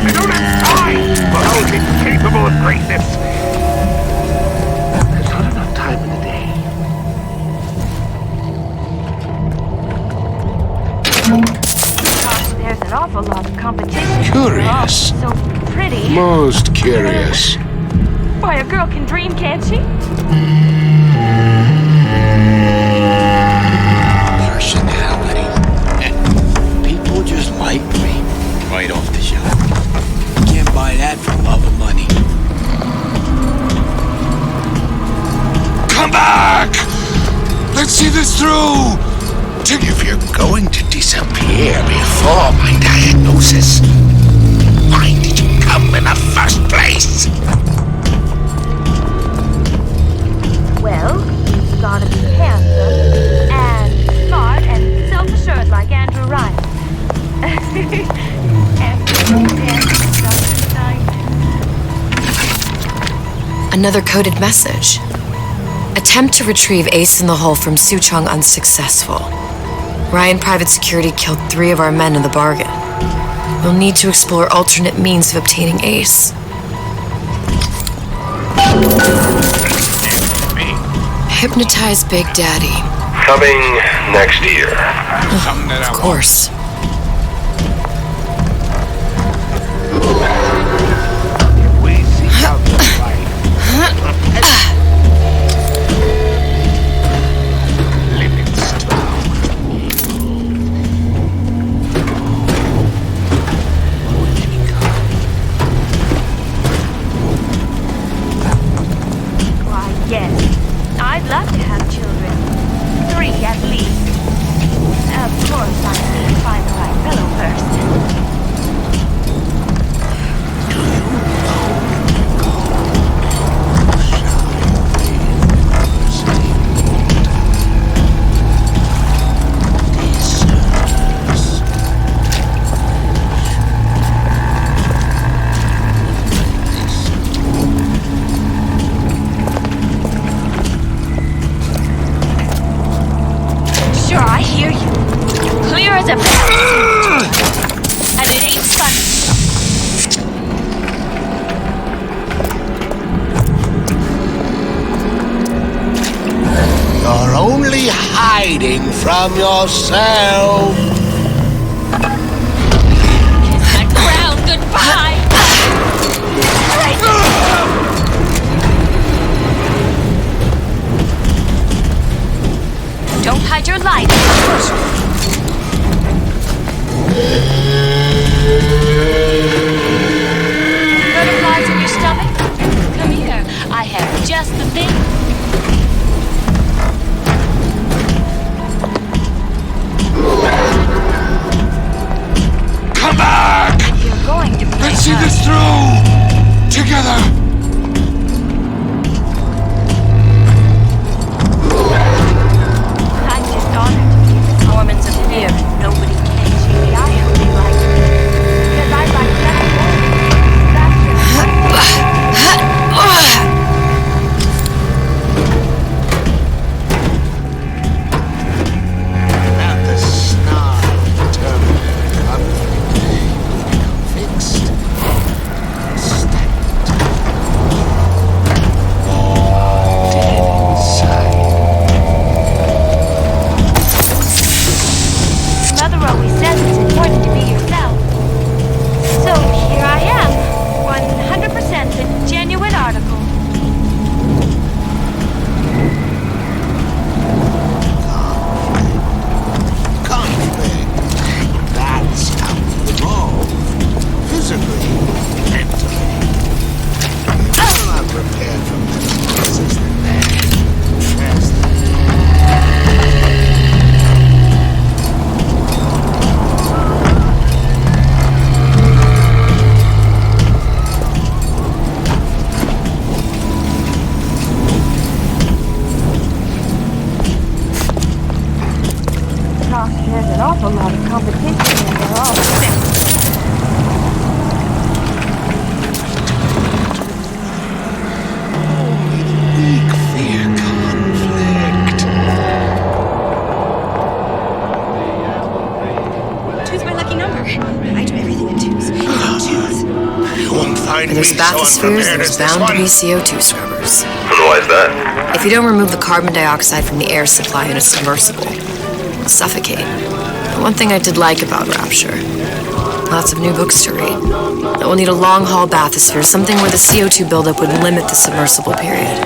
I don't have time for those incapable of greatness. There's not enough time in the day. Gosh, there's an awful lot of competition. Curious. They're all so pretty. Most curious. Why, a girl can dream, can't she? Personality. People just like me. Right off the shelf. Can't buy that for love and money. Come back! Let's see this through! If you're going to disappear before my diagnosis, why did you come in the first place? Well, you've gotta be handsome, and smart, and self-assured like Andrew Ryan. Another coded message. Attempt to retrieve Ace in the Hole from Suchong unsuccessful. Ryan Private Security killed 3 of our men in the bargain. We'll need to explore alternate means of obtaining Ace. Hypnotize Big Daddy. Coming next year. Of course. We seek out the light. Why, yes. I'd love to have children. 3 at least. Of course, I need to find the right fellow first. Sure, I hear you. Clear as a bell. And it ain't funny. You're only hiding from yourself. Kiss that ground goodbye. Don't hide your light. Butterflies in your stomach? Come here. I have just the thing. Come back! If you're going to be Let's see this through! Together! I'm just honored to be the performance of fear and nobody can see. I only like it. Because I like nothing more. awful lot of competition and they're all sick. Fear conflict. Two's my lucky number. I do everything in twos. Twos. You won't find Where there's me so bathyspheres, unprepared there's as this bound to one. be CO2 scrubbers. Why is that? If you don't remove the carbon dioxide from the air supply in a submersible, it'll suffocate. But one thing I did like about Rapture, lots of new books to read. It will need a long-haul bathysphere, something where the CO2 buildup would limit the submersible period.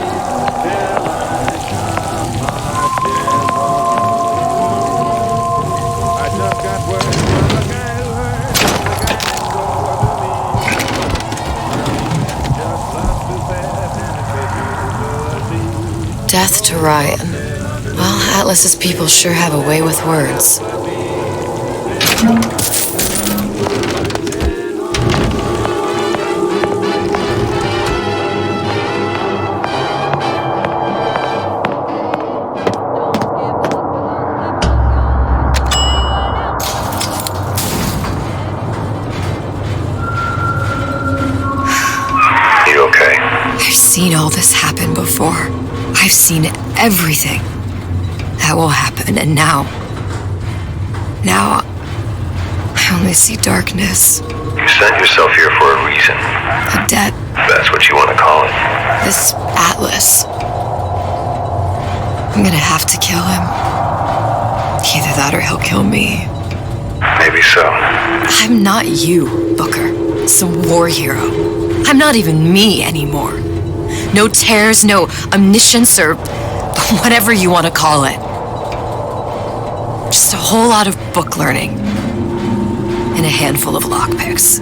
Death to Ryan. Well, Atlas's people sure have a way with words. You okay? I've seen all this happen before. I've seen everything that will happen, and now I only see darkness. You sent yourself here for a reason. A debt. That's what you want to call it. This Atlas. I'm gonna have to kill him. Either that or he'll kill me. Maybe so. I'm not you, Booker. Some war hero. I'm not even me anymore. No tears, no omniscience, or whatever you want to call it. Just a whole lot of book learning and a handful of lockpicks.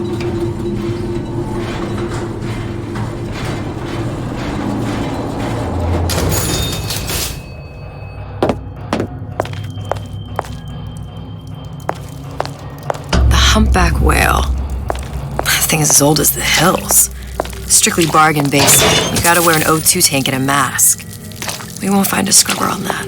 The humpback whale. That thing is as old as the hills. Strictly bargain basement. You gotta wear an O2 tank and a mask. We won't find a scrubber on that.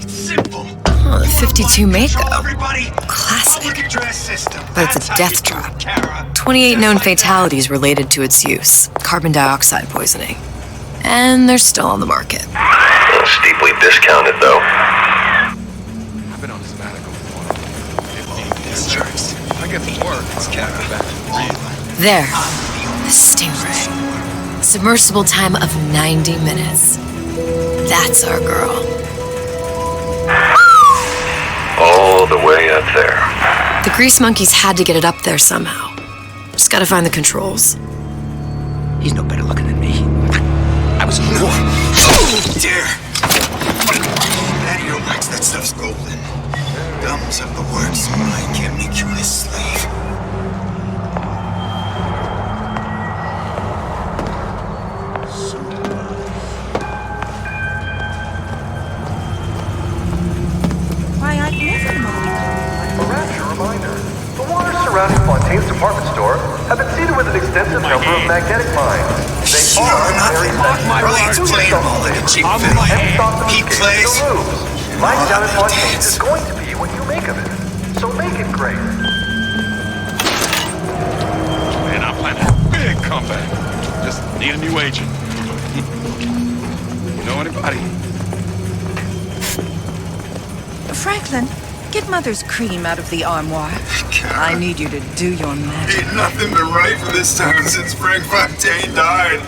It's simple. Oh, the 52 Mako. Everybody, Classic. public address system. But it's a death trap. 28 known fatalities related to its use. Carbon dioxide poisoning. And they're still on the market. Steeply discounted, though. I've been on sabbatical for 15 years. I get to work. There. The Stingray. Submersible time of 90 minutes. That's our girl. All the way up there. The grease monkeys had to get it up there somehow. Just gotta find the controls. He's no better looking than me. I was in the war. Oh, dear. Out of your wax, that stuff's golden. Gums have the words, I can't make you his slave. Why, I've never known A Rapture reminder. The waters surrounding Fontaine's department store have been seeded with an extensive number of magnetic mines. They are very sensitive to your self-esteem. He plays. Life down in Fontaine's is going to be what you make of it. So make it great. Man, I'm planning a big comeback. Just need a new agent. You know anybody? Franklin, get Mother's cream out of the armoire. I need you to do your magic. Ain't nothing been right for this town since Frank Fontaine died.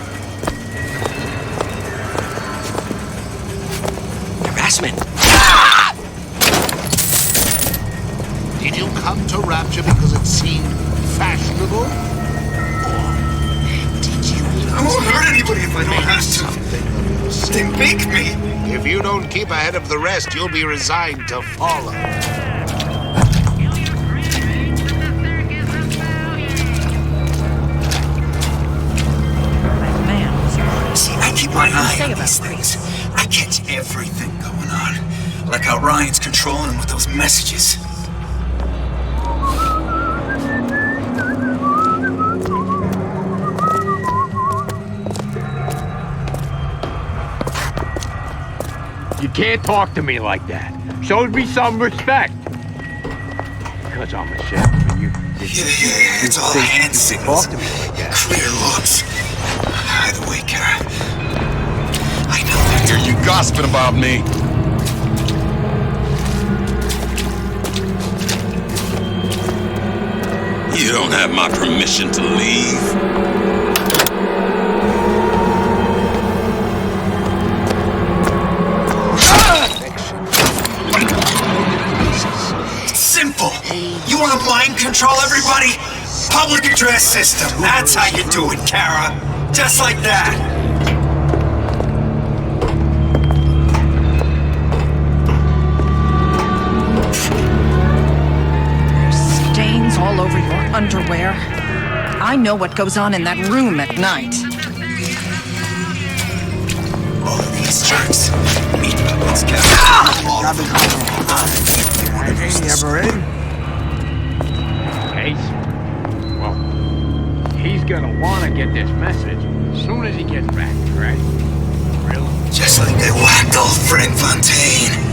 Harassment. Did you come to Rapture because it seemed fashionable? Or did you... I won't hurt anybody if I don't have to. They make me. If you don't keep ahead of the rest, you'll be resigned to follow. See, I keep my eye on these things. I catch everything going on. Like how Ryan's controlling him with those messages. can't talk to me like that. Show me some respect. Because I'm a salesman, you it's all hand signals. talk to me like that. Clear looks. Either way, Kara, I know that. Hear you gossiping about me. You don't have my permission to leave. Simple. You want to mind control everybody? Public address system. That's how you do it, Kara. Just like that. Stains all over your underwear. I know what goes on in that room at night. All of these jerks. Meet us, Kara. Ever in? Case? Well, he's gonna wanna get this message as soon as he gets back, right? Really? Just like they whacked old Frank Fontaine.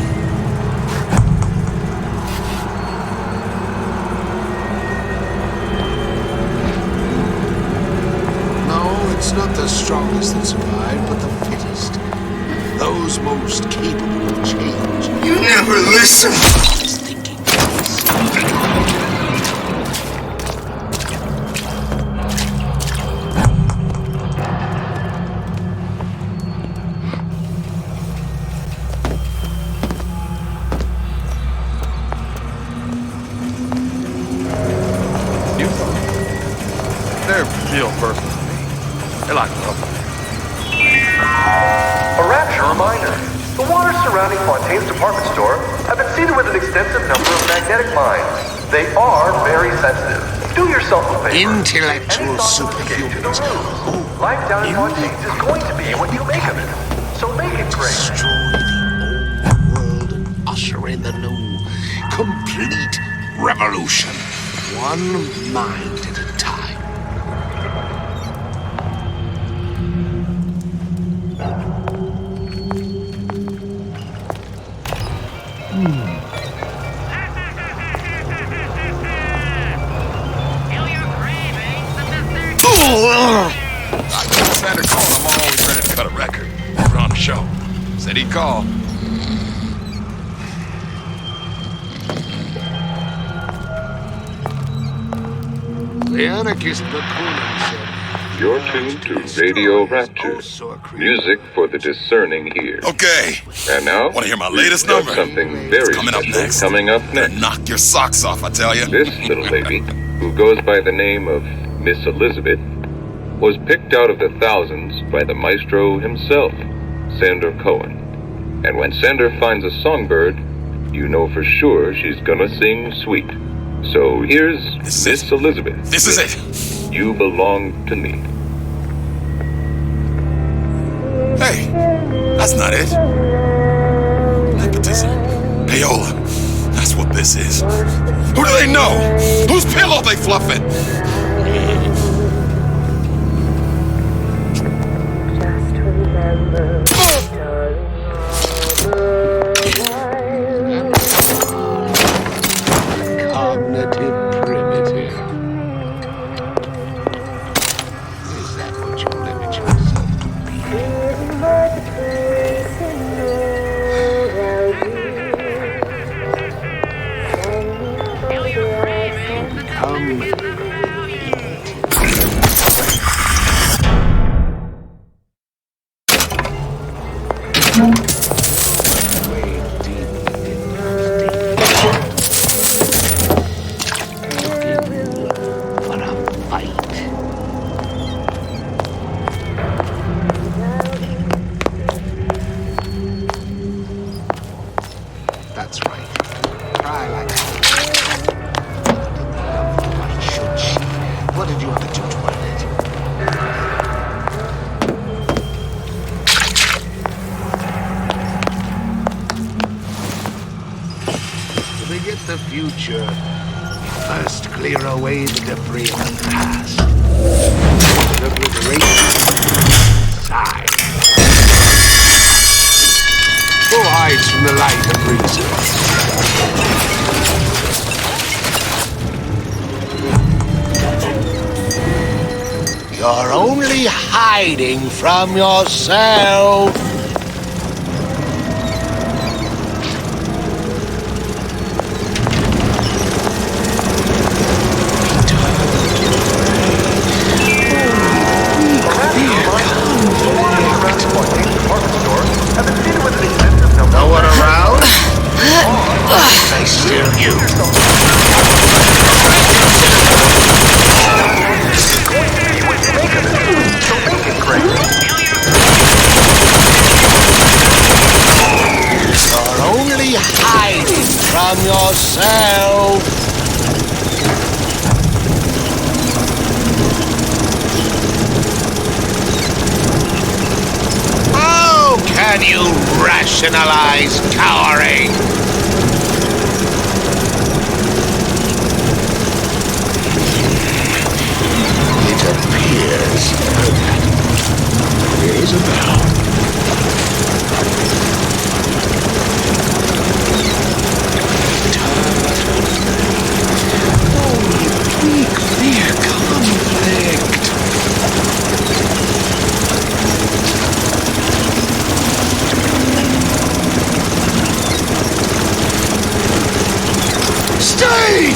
No, it's not the strongest that survive, but the fittest. Those most capable of change. You never listen. They're real personal to me. They're like trouble. A rapture reminder. The waters surrounding Fontaine's department store have been seeded with an extensive number of magnetic mines. They are very sensitive. Do yourself a favor. Intellectual superhumans. Life down in Fontaine's is going to be what you make of it. So make it great. Destroy the old world and usher in the new. Complete revolution. One mind at a time. I told Sander called. I'm always ready to cut a record. Put on a show. Said he'd call. The anarchist Bakunin said, You're tuned to Radio Rapture. Music for the discerning ear. Okay. And now, Want to hear my latest we've got number? something very coming up special next. coming up next. Knock your socks off, I tell you. This little lady, who goes by the name of Miss Elizabeth, was picked out of the thousands by the maestro himself, Sander Cohen. And when Sander finds a songbird, you know for sure she's gonna sing sweet. So here's Miss Elizabeth. This is it. You belong to me. Hey, that's not it. Nepotism. Payola. That's what this is. Who do they know? Whose pillow they fluffing? cognitive primitive. Is that what you limit yourself to be? That's right. Cry like why should she? What did you ever do to her? To forget the future, first clear away the debris of the past. Obliteration. Sigh. Who are you? in the light of reason. You're only hiding from yourself. No one around? I steal you. You're only hiding from yourself. How can you rationalize cowering? It appears that there is a bell. Weak fear conflict. Stay!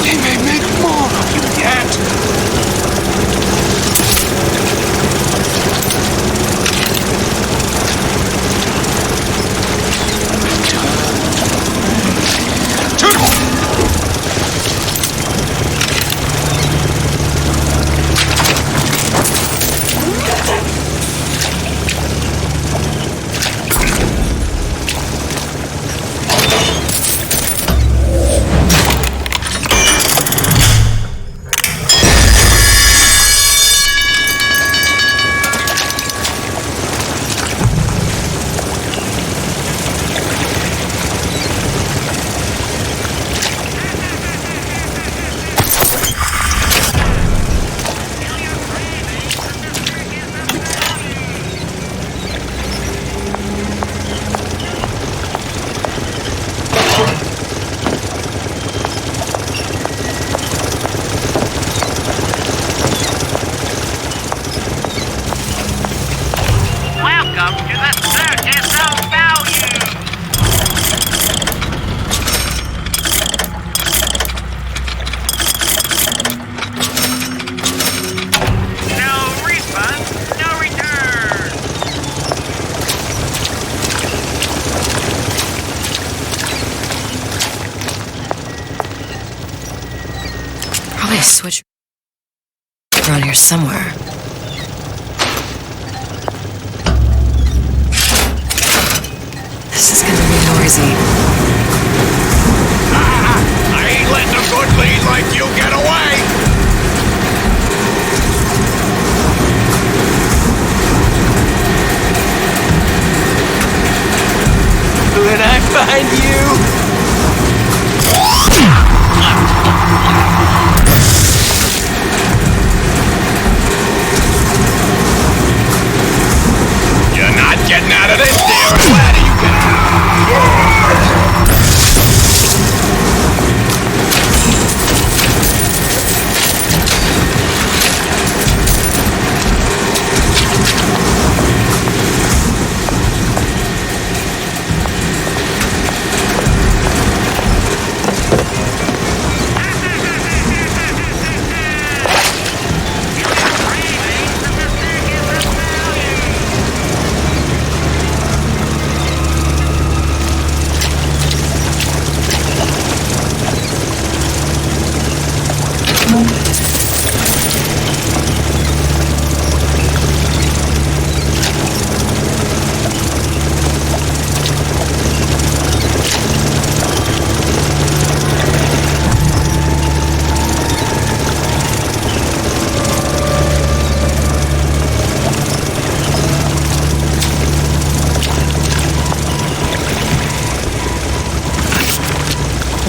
We may make more of you yet. Welcome to the Circus of Value! No refunds, no returns! Probably a switch around here somewhere. This is gonna be noisy. I ain't letting a good lead like you get away! When I find you... You're not getting out of this, dear. Where do you get out?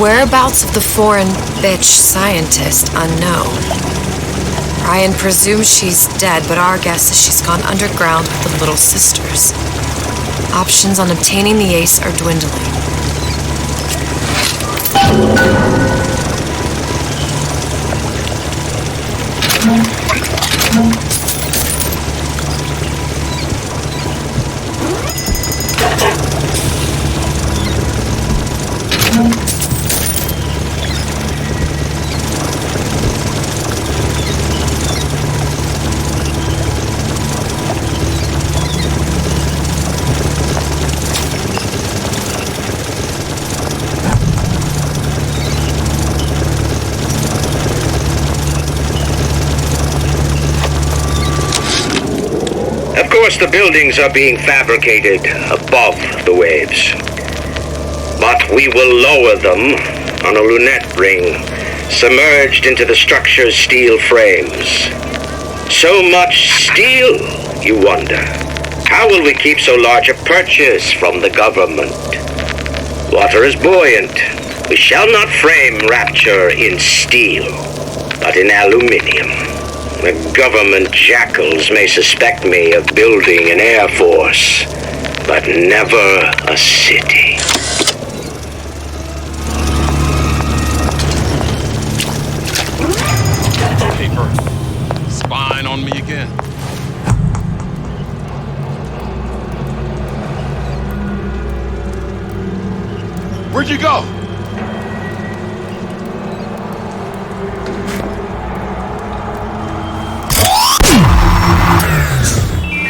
Whereabouts of the foreign bitch scientist unknown. Ryan presumes she's dead, but our guess is she's gone underground with the Little Sisters. Options on obtaining the ace are dwindling. Of course, the buildings are being fabricated above the waves. But we will lower them on a lunette ring, submerged into the structure's steel frames. So much steel, you wonder. How will we keep so large a purchase from the government? Water is buoyant. We shall not frame Rapture in steel, but in aluminium. The government jackals may suspect me of building an air force, but never a city. Paper. Spying on me again. Where'd you go?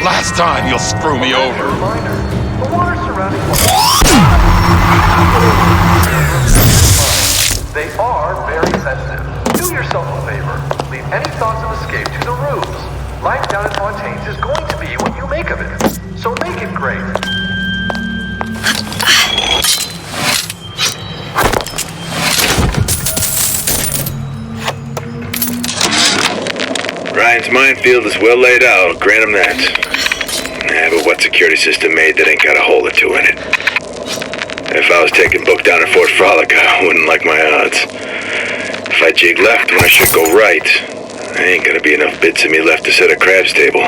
Last time you'll screw me over. The water surrounding they are very sensitive. Do yourself a favor. Leave any thoughts of escape to the roofs. Life down at Fontaine's is going to be what you make of it. So make it great. Ryan's minefield is well laid out, I'll grant him that. But what security system made that ain't got a hole or two in it? If I was taking book down at Fort Frolic, I wouldn't like my odds. If I jig left when I should go right, there ain't gonna be enough bits of me left to set a crab's table.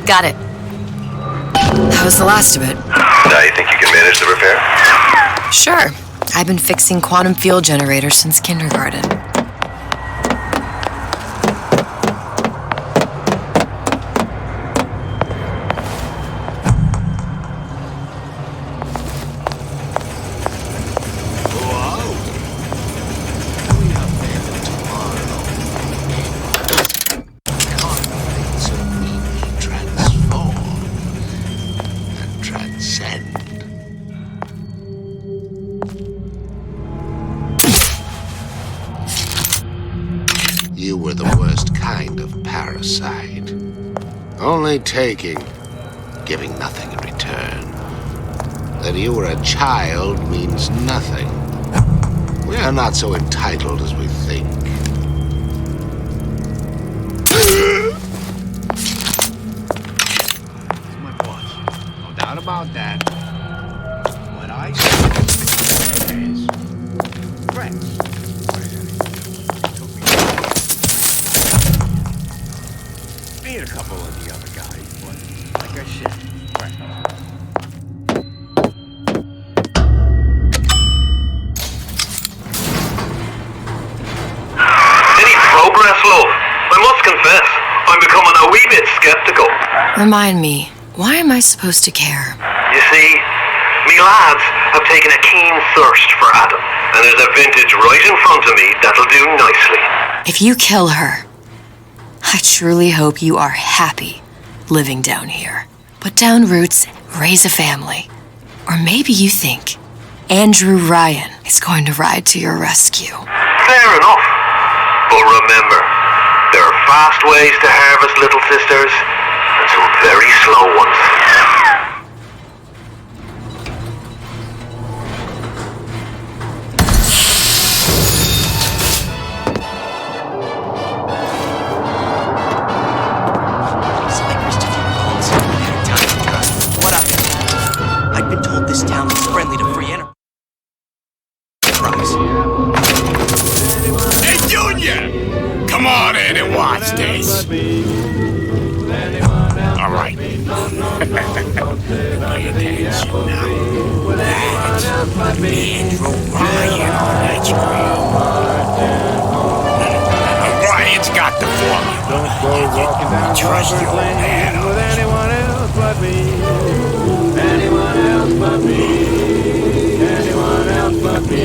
Got it. That was the last of it. Now you think you can manage the repair? Sure. I've been fixing quantum field generators since kindergarten. You were the worst kind of parasite. Only taking, giving nothing in return. That you were a child means nothing. We are not so entitled as we think. He's my boss. No doubt about that. What I say is friends. Me and a couple of the other guys, but like I said, friends. Progress, love. I must confess, I'm becoming a wee bit skeptical. Remind me, why am I supposed to care? You see, me lads have taken a keen thirst for Adam, and there's a vintage right in front of me that'll do nicely. If you kill her, I truly hope you are happy living down here. Put down roots, raise a family. Or maybe you think Andrew Ryan is going to ride to your rescue. Fair enough. But remember, there are fast ways to harvest little sisters, and some very slow ones. What up? I've been told this town is friendly to free enterprise. Hey, Junior! Come on in and watch this. All right. Pay attention now. That's Andrew Ryan on that screen. Ryan's got the formula. Don't go walking down trust your man with anyone else but me. Anyone else but me. Anyone else but me.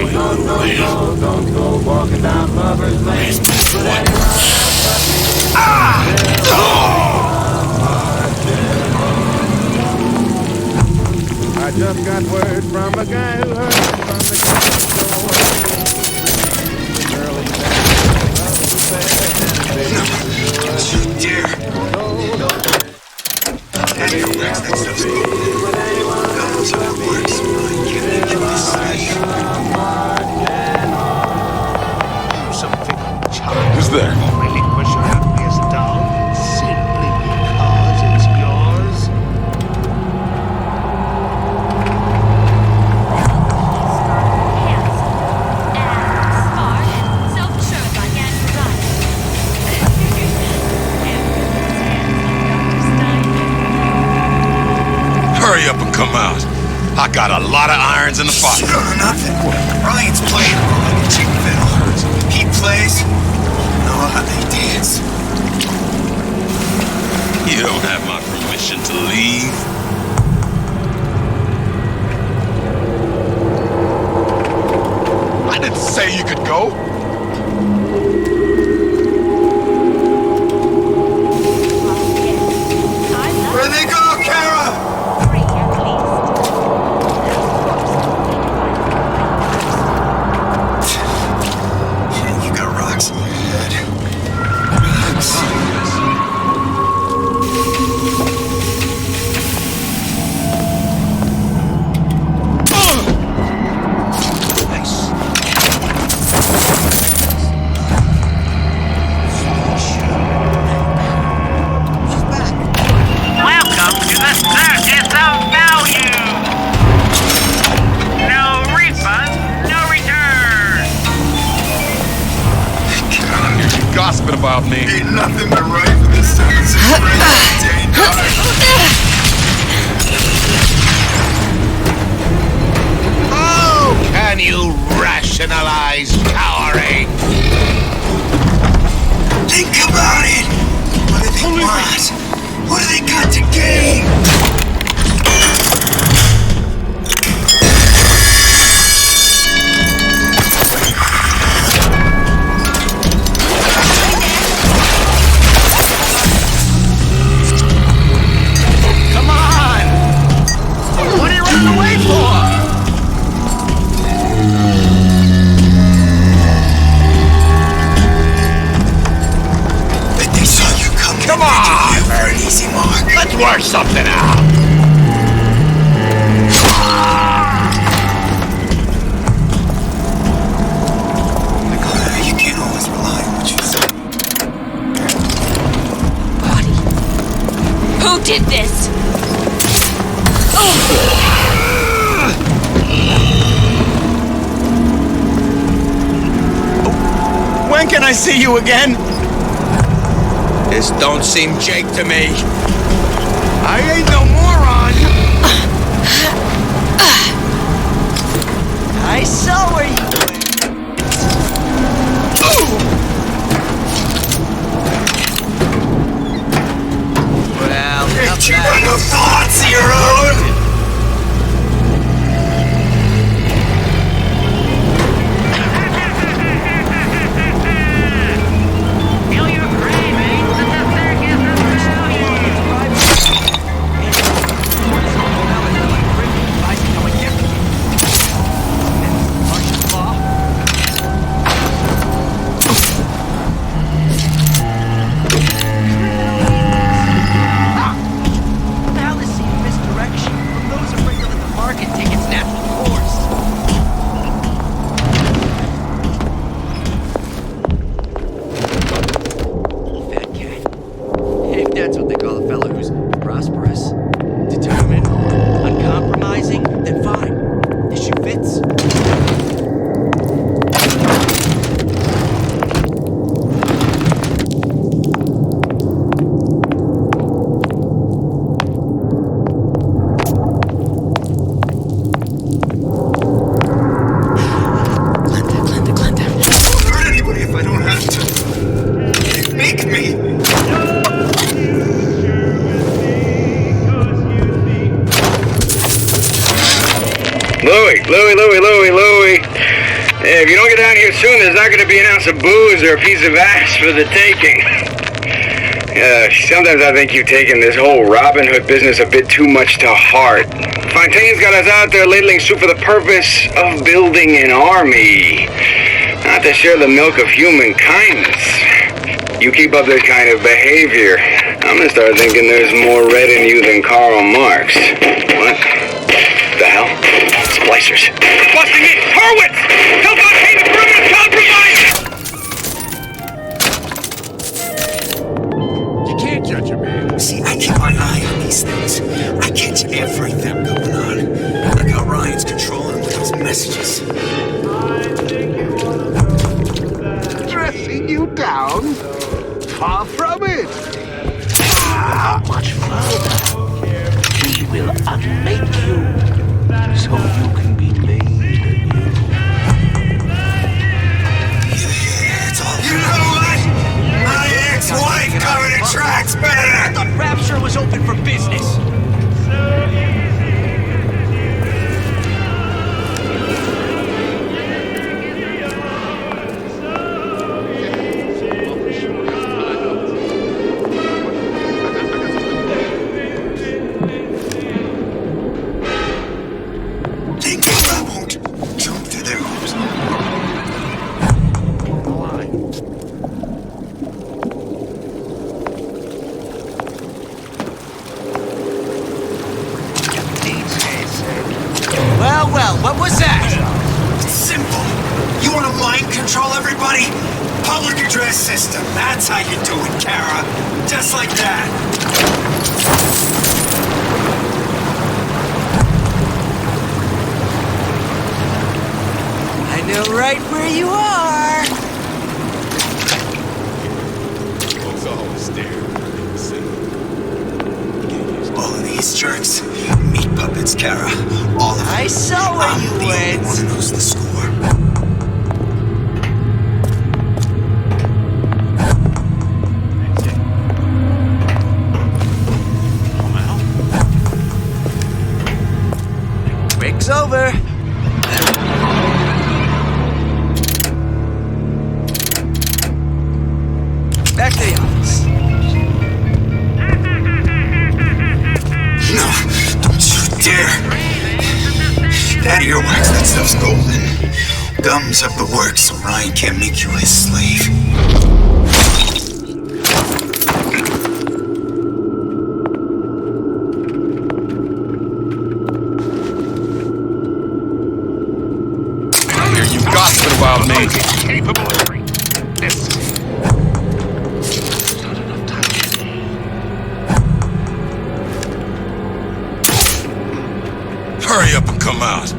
Don't go walking down Lover's Lane with anyone else but me. I just got word from a guy who heard from the Dear. Daddy wax, that stuff's golden. Guns are the works. I can't make this something child. Who's there? Relinquish your happiest doll simply because it's yours. Hurry up and come out. I got a lot of irons in the fire. Sure or nothing. Ryan's playing like a cheap fiddle. He plays, know how they dance. You don't have my permission to leave. I didn't say you could go. Where'd they go, Kara? You got rocks in your head. Rocks. Welcome to the circus of value. No refund, no return. You're gossiping about me. Ain't nothing but right for this service. Oh, can you rationalize cowering? Think about it. What do they want? What do they got to gain? Come on! What are you running away for? They saw you coming. Come on! For an easy mark. Let's work something out. You can't always rely on what you say. Who did this? When can I see you again? This don't seem Jake to me. I ain't no moron. I saw where you went. Well, Ain't you got no thoughts of your own? Feel your cravings at the circus of value. Louie. If you don't get down here soon, there's not going to be an ounce of booze or a piece of ass for the taking. Sometimes I think you've taken this whole Robin Hood business a bit too much to heart. Fontaine's got us out there ladling soup for the purpose of building an army, not to share the milk of human kindness. You keep up this kind of behavior, I'm gonna start thinking there's more red in you than Karl Marx. What the hell? Splicers. Busting in! Hurwitz! Tell Fontaine to permanent compromise! You can't judge a man. See, I keep my eye on these things. I catch everything going on. Look how Ryan's controlling him with those messages. Dressing you down? Far from it. How much further? We will unmake you so you can be made anew. Yeah, it's all. You know what? My ex-wife covered in tracks better. I thought Rapture was open for business. Well, what was that? Simple. You want to mind control everybody? Public address system. That's how you do it, Kara. Just like that. I know right where you are. Folks always stare. All of these jerks, meat puppets, Kara. All of them. I saw where you went. I'm the only one who knows the score. Break's over. Back to the office. No, don't you dare! That earwax, that stuff's golden. Gums up the works so Ryan can't make you his slave. I hear you gossiping about me. Capable of this. Hurry up and come out.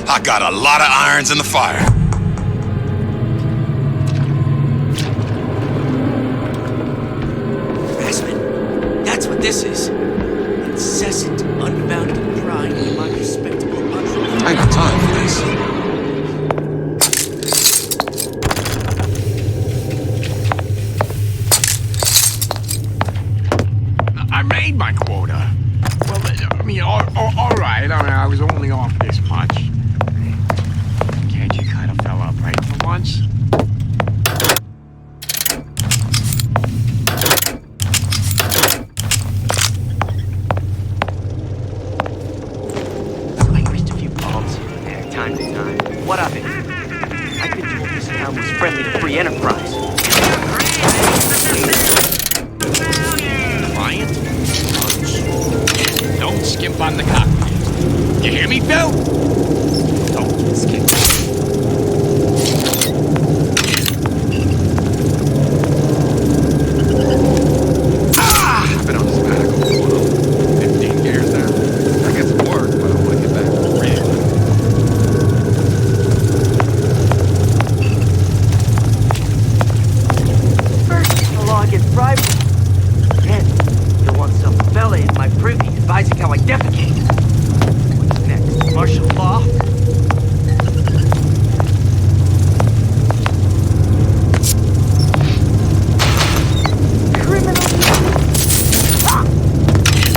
I got a lot of irons in the fire. Harassment. That's what this is. Incessant, unbounded prying into my respectable uncle. I ain't got time for this. I made my quota. Well, I mean, all right. I was only off this much. Can't you kind of fell up right for once? I greased a few palms. Yeah, time to time. What of it? I've been told this town was friendly to free enterprise. Client? Don't skimp on the cockpit. You hear me, Phil? Don't skimp. I've been on sabbatical for 15 years now. I get some work, but I want to get back to real. First, the law gets bribery. Then, you'll want some fella in my privy advising how I defecate. What's next? Martial law? Criminal.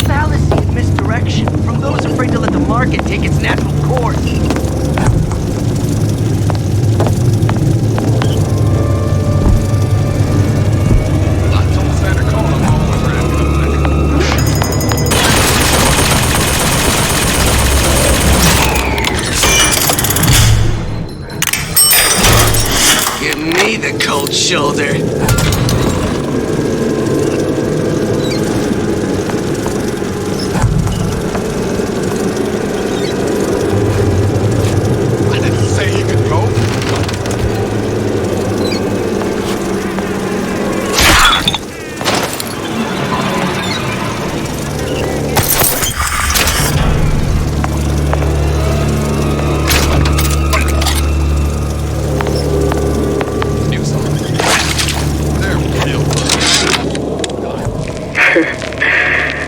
Fallacy and misdirection from those afraid to let the market can't take its natural course. Give me the cold shoulder. I didn't say you could go.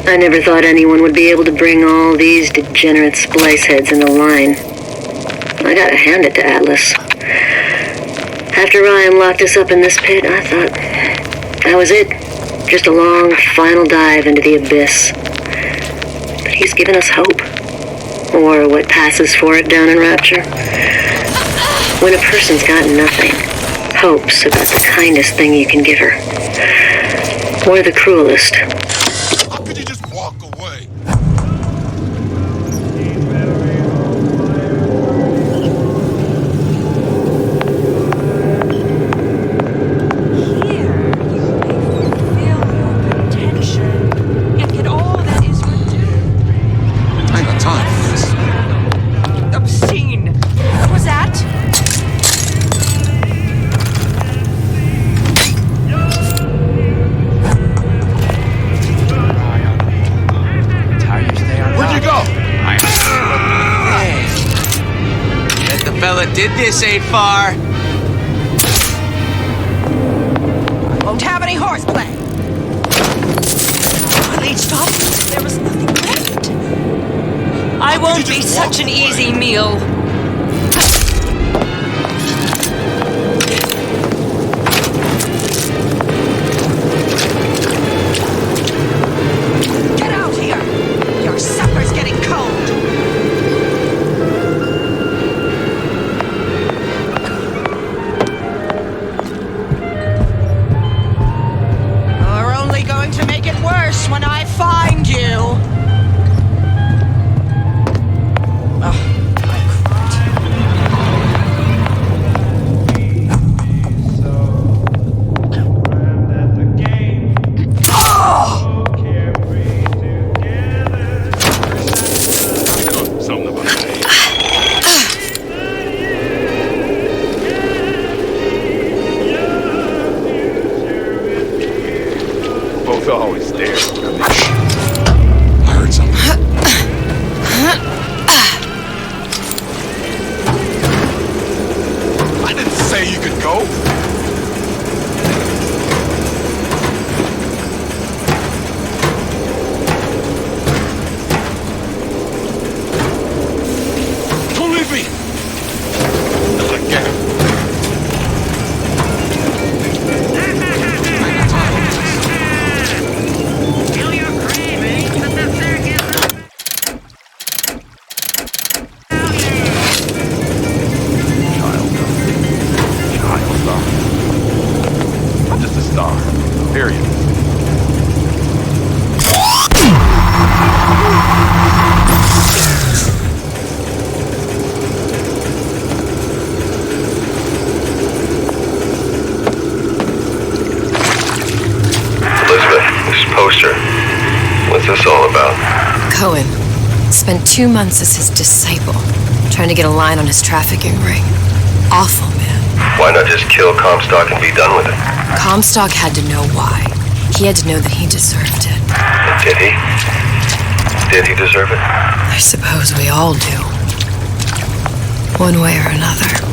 I never thought anyone would be able to bring all these degenerate splice heads into line. I gotta hand it to Atlas. After Ryan locked us up in this pit, I thought that was it. Just a long, final dive into the abyss. But he's given us hope. Or what passes for it down in Rapture. When a person's got nothing, hope's about the kindest thing you can give her. Or the cruelest. How could you just walk away? And get all that is your due. I ain't got time for this. Obscene. What was that? Where'd you go? Bet the fella did this ain't far. Won't have any horseplay. I leached off until there was nothing left. I won't be such an easy meal. Get out here! Your supper's getting cold. You're only going to make it worse when I find you. Both always there. I heard something. I didn't say you could go. Don't leave me. Not again. I'm just a star. Period. Elizabeth, this poster. What's this all about? Cohen spent 2 months as his disciple, trying to get a line on his trafficking ring. Awful man. Why not just kill Comstock and be done with it? Comstock had to know why. He had to know that he deserved it. Did he? Did he deserve it? I suppose we all do. One way or another.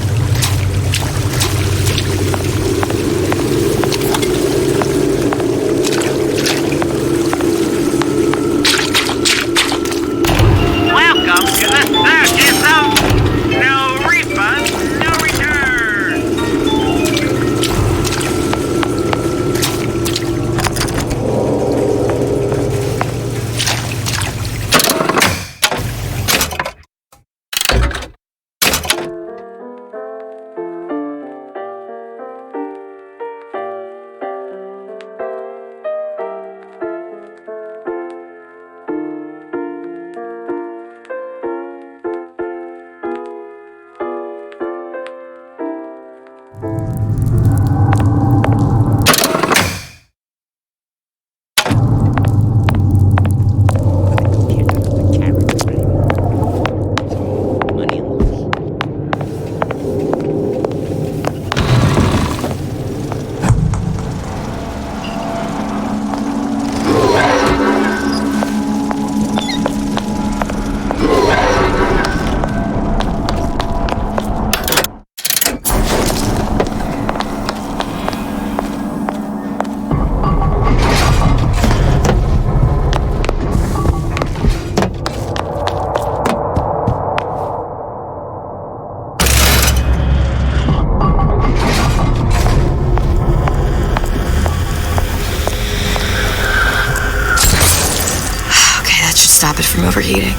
overheating.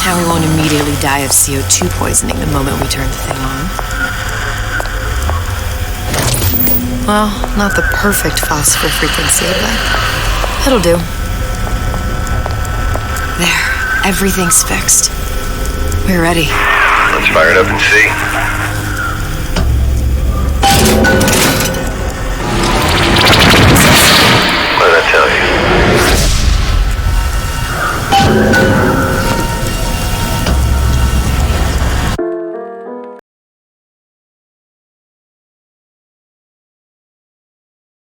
Now we won't immediately die of CO2 poisoning the moment we turn the thing on. Well, not the perfect phosphor frequency, but it'll do. There, everything's fixed. We're ready. Let's fire it up and see.